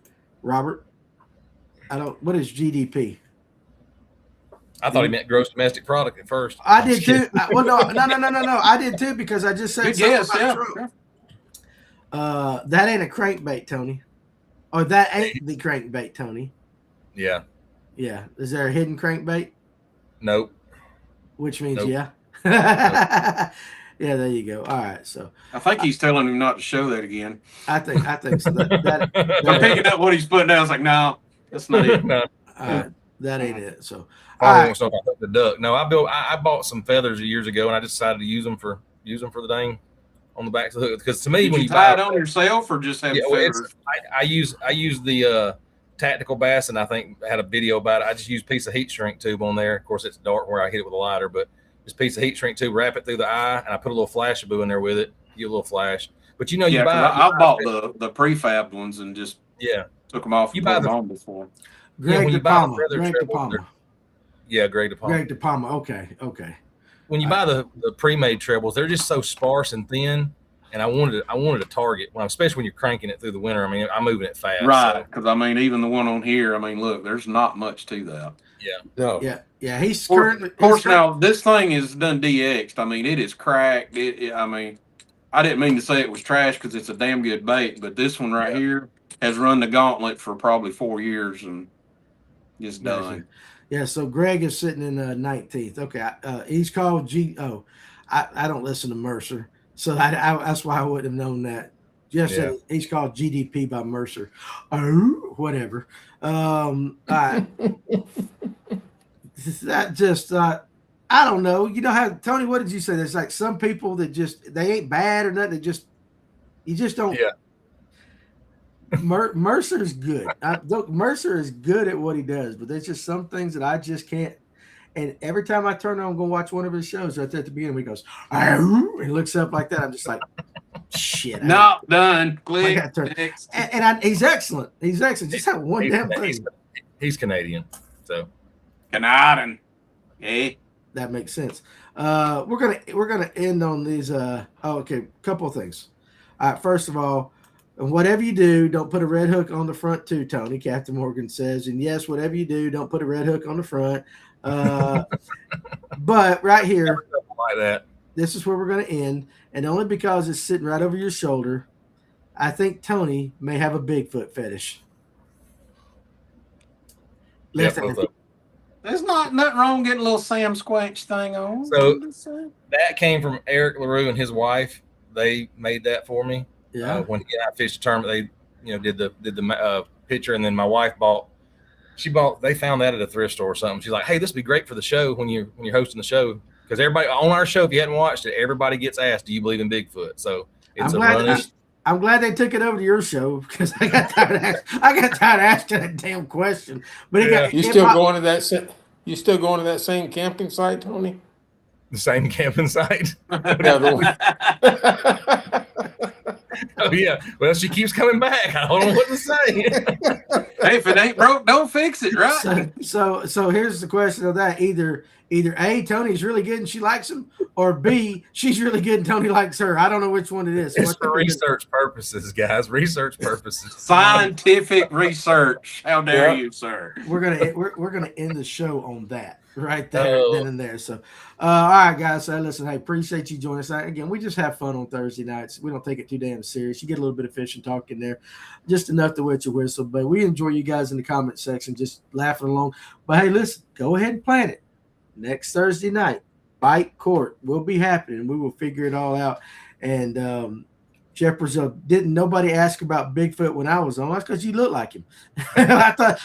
Robert? What is GDP? I thought he meant gross domestic product at first. I did too. No. I did too because I just said something about Trump. That ain't a crankbait, Tony. Or that ain't the crankbait, Tony. Yeah. Yeah. Is there a hidden crankbait? Nope. Which means yeah. Nope. Yeah, there you go. All right, so I think he's telling him not to show that again. I think so. I'm picking up what he's putting down. It's like, no, that's not it. No. That ain't it. So, Probably all won't start off the duck. No, I bought some feathers years ago, and I just decided to use them for the dang on the backs of the hook. Because to me, Did when you you tie buy it on yourself or just have well, it's feathers? I use the tactical bass, and I think I had a video about it. I just use a piece of heat shrink tube on there. Of course, it's dark where I hit it with a lighter, but just a piece of heat shrink tube, wrap it through the eye, and I put a little flashaboo in there with it. Get a little flash. But you Yeah, because I bought the prefabbed ones and just took them off and put them on before. Greg when you buy the feather Greg trebles, Greg De Palma. Greg De Palma. Okay. When you buy the pre-made trebles, they're just so sparse and thin. And I wanted a target, especially when you're cranking it through the winter. I mean, I'm moving it fast. Right, because I mean, even the one on here, I mean, look, there's not much to that. Yeah. No. Yeah. He's currently. Of course, now this thing is done DX'd. I mean, it is cracked. I mean, I didn't mean to say it was trash because it's a damn good bait, but this one right here has run the gauntlet for probably 4 years and just done. Yeah, so Greg is sitting in 19th. Okay, he's called I don't listen to Mercer, so that's why I wouldn't have known that. Jeff said he's called GDP by Mercer. Oh, whatever. That just I don't know. You know how, Tony, what did you say? There's like some people that they ain't bad or nothing. You just don't. Yeah. Mercer is good. Mercer is good at what he does, but there's just some things that I just can't. And every time I turn on, I'm going to watch one of his shows right there at the beginning, he goes, and he looks up like that. I'm just like, shit. Not done. Click. He's excellent. He's excellent. Just have one damn thing. He's Canadian, so Canadian. Hey, that makes sense. We're gonna end on these. Okay, couple of things. All right, first of all, whatever you do, don't put a red hook on the front too, Tony. Captain Morgan says, and yes, whatever you do, don't put a red hook on the front. But right here, like that. This is where we're going to end, and only because it's sitting right over your shoulder, I think Tony may have a Bigfoot fetish. There's not nothing wrong getting a little Sam Squatch thing on. So that came from Eric LaRue and his wife. They made that for me. Yeah. When he and I fished a tournament, they did the picture, and then my wife they found that at a thrift store or something. She's like, hey, this would be great for the show when you're hosting the show, because everybody on our show, if you hadn't watched it, everybody gets asked, do you believe in Bigfoot? So it's I'm glad they took it over to your show, because I got tired of asking that damn question. But you still going to that same camping site, Tony? The same camping site? Oh yeah. Well, she keeps coming back. I don't know what to say. Hey, if it ain't broke, don't fix it, right? So here's the question of that: either A, Tony's really good and she likes him, or B, she's really good and Tony likes her. I don't know which one it is. It's for research purposes, guys. Research purposes. Scientific research. How dare you, sir? We're gonna end the show on that right there, then and there. So, all right, guys. So listen, hey, appreciate you joining us. Again, we just have fun on Thursday nights. We don't take it too damn serious. You get a little bit of fishing talk in there, just enough to wet your whistle. But we enjoy you guys in the comment section, just laughing along. But hey, listen, go ahead and plan it. Next Thursday night, Bite Court will be happening. We will figure it all out. And Jeff Brazil, didn't nobody ask about Bigfoot when I was on? That's because you look like him. I thought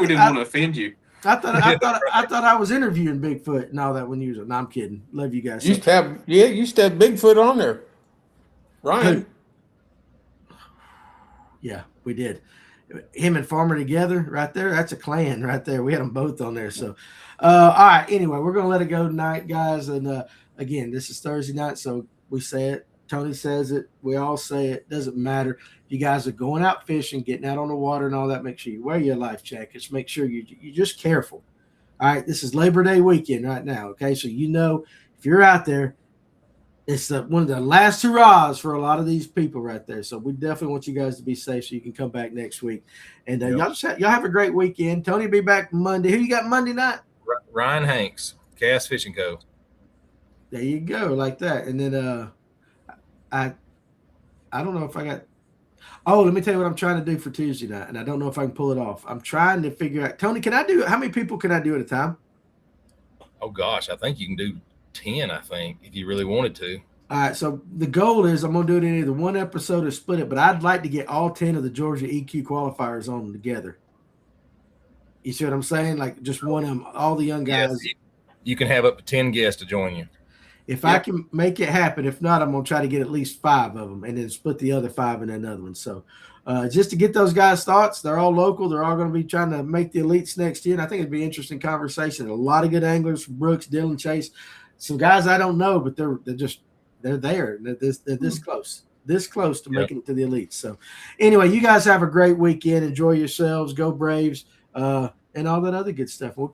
we didn't want to offend you. I thought I was interviewing Bigfoot and all that when you was. No, I'm kidding. Love you guys. You used to have Bigfoot on there, Ryan. Yeah, we did. Him and Farmer together right there. That's a clan right there. We had them both on there. So, all right. Anyway, we're going to let it go tonight, guys. And again, this is Thursday night. So we say it. Tony says it. We all say it. Doesn't matter. If you guys are going out fishing, getting out on the water and all that, make sure you wear your life jackets. Make sure you're just careful. All right. This is Labor Day weekend right now. Okay. So, if you're out there, it's one of the last hurrahs for a lot of these people right there. So we definitely want you guys to be safe so you can come back next week. And y'all have a great weekend. Tony will be back Monday. Who you got Monday night? Ryan Hanks, Cass Fishing Co. There you go, like that. And then I don't know if I got. Oh, let me tell you what I'm trying to do for Tuesday night, and I don't know if I can pull it off. I'm trying to figure out. Tony, how many people can I do at a time? Oh gosh, I think you can do 10, I think, if you really wanted to. All right, so the goal is I'm going to do it in either one episode or split it, but I'd like to get all 10 of the Georgia EQ qualifiers on together. You see what I'm saying? Like just one of them, all the young guys. Yes, you can have up to 10 guests to join you. If I can make it happen, if not, I'm going to try to get at least 5 of them and then split the other 5 in another one. So just to get those guys' thoughts, they're all local. They're all going to be trying to make the elites next year. And I think it'd be an interesting conversation. A lot of good anglers, Brooks, Dylan, Chase, some guys I don't know, but they're there. They're this close to making it to the elites. So anyway, you guys have a great weekend. Enjoy yourselves. Go Braves, and all that other good stuff. We'll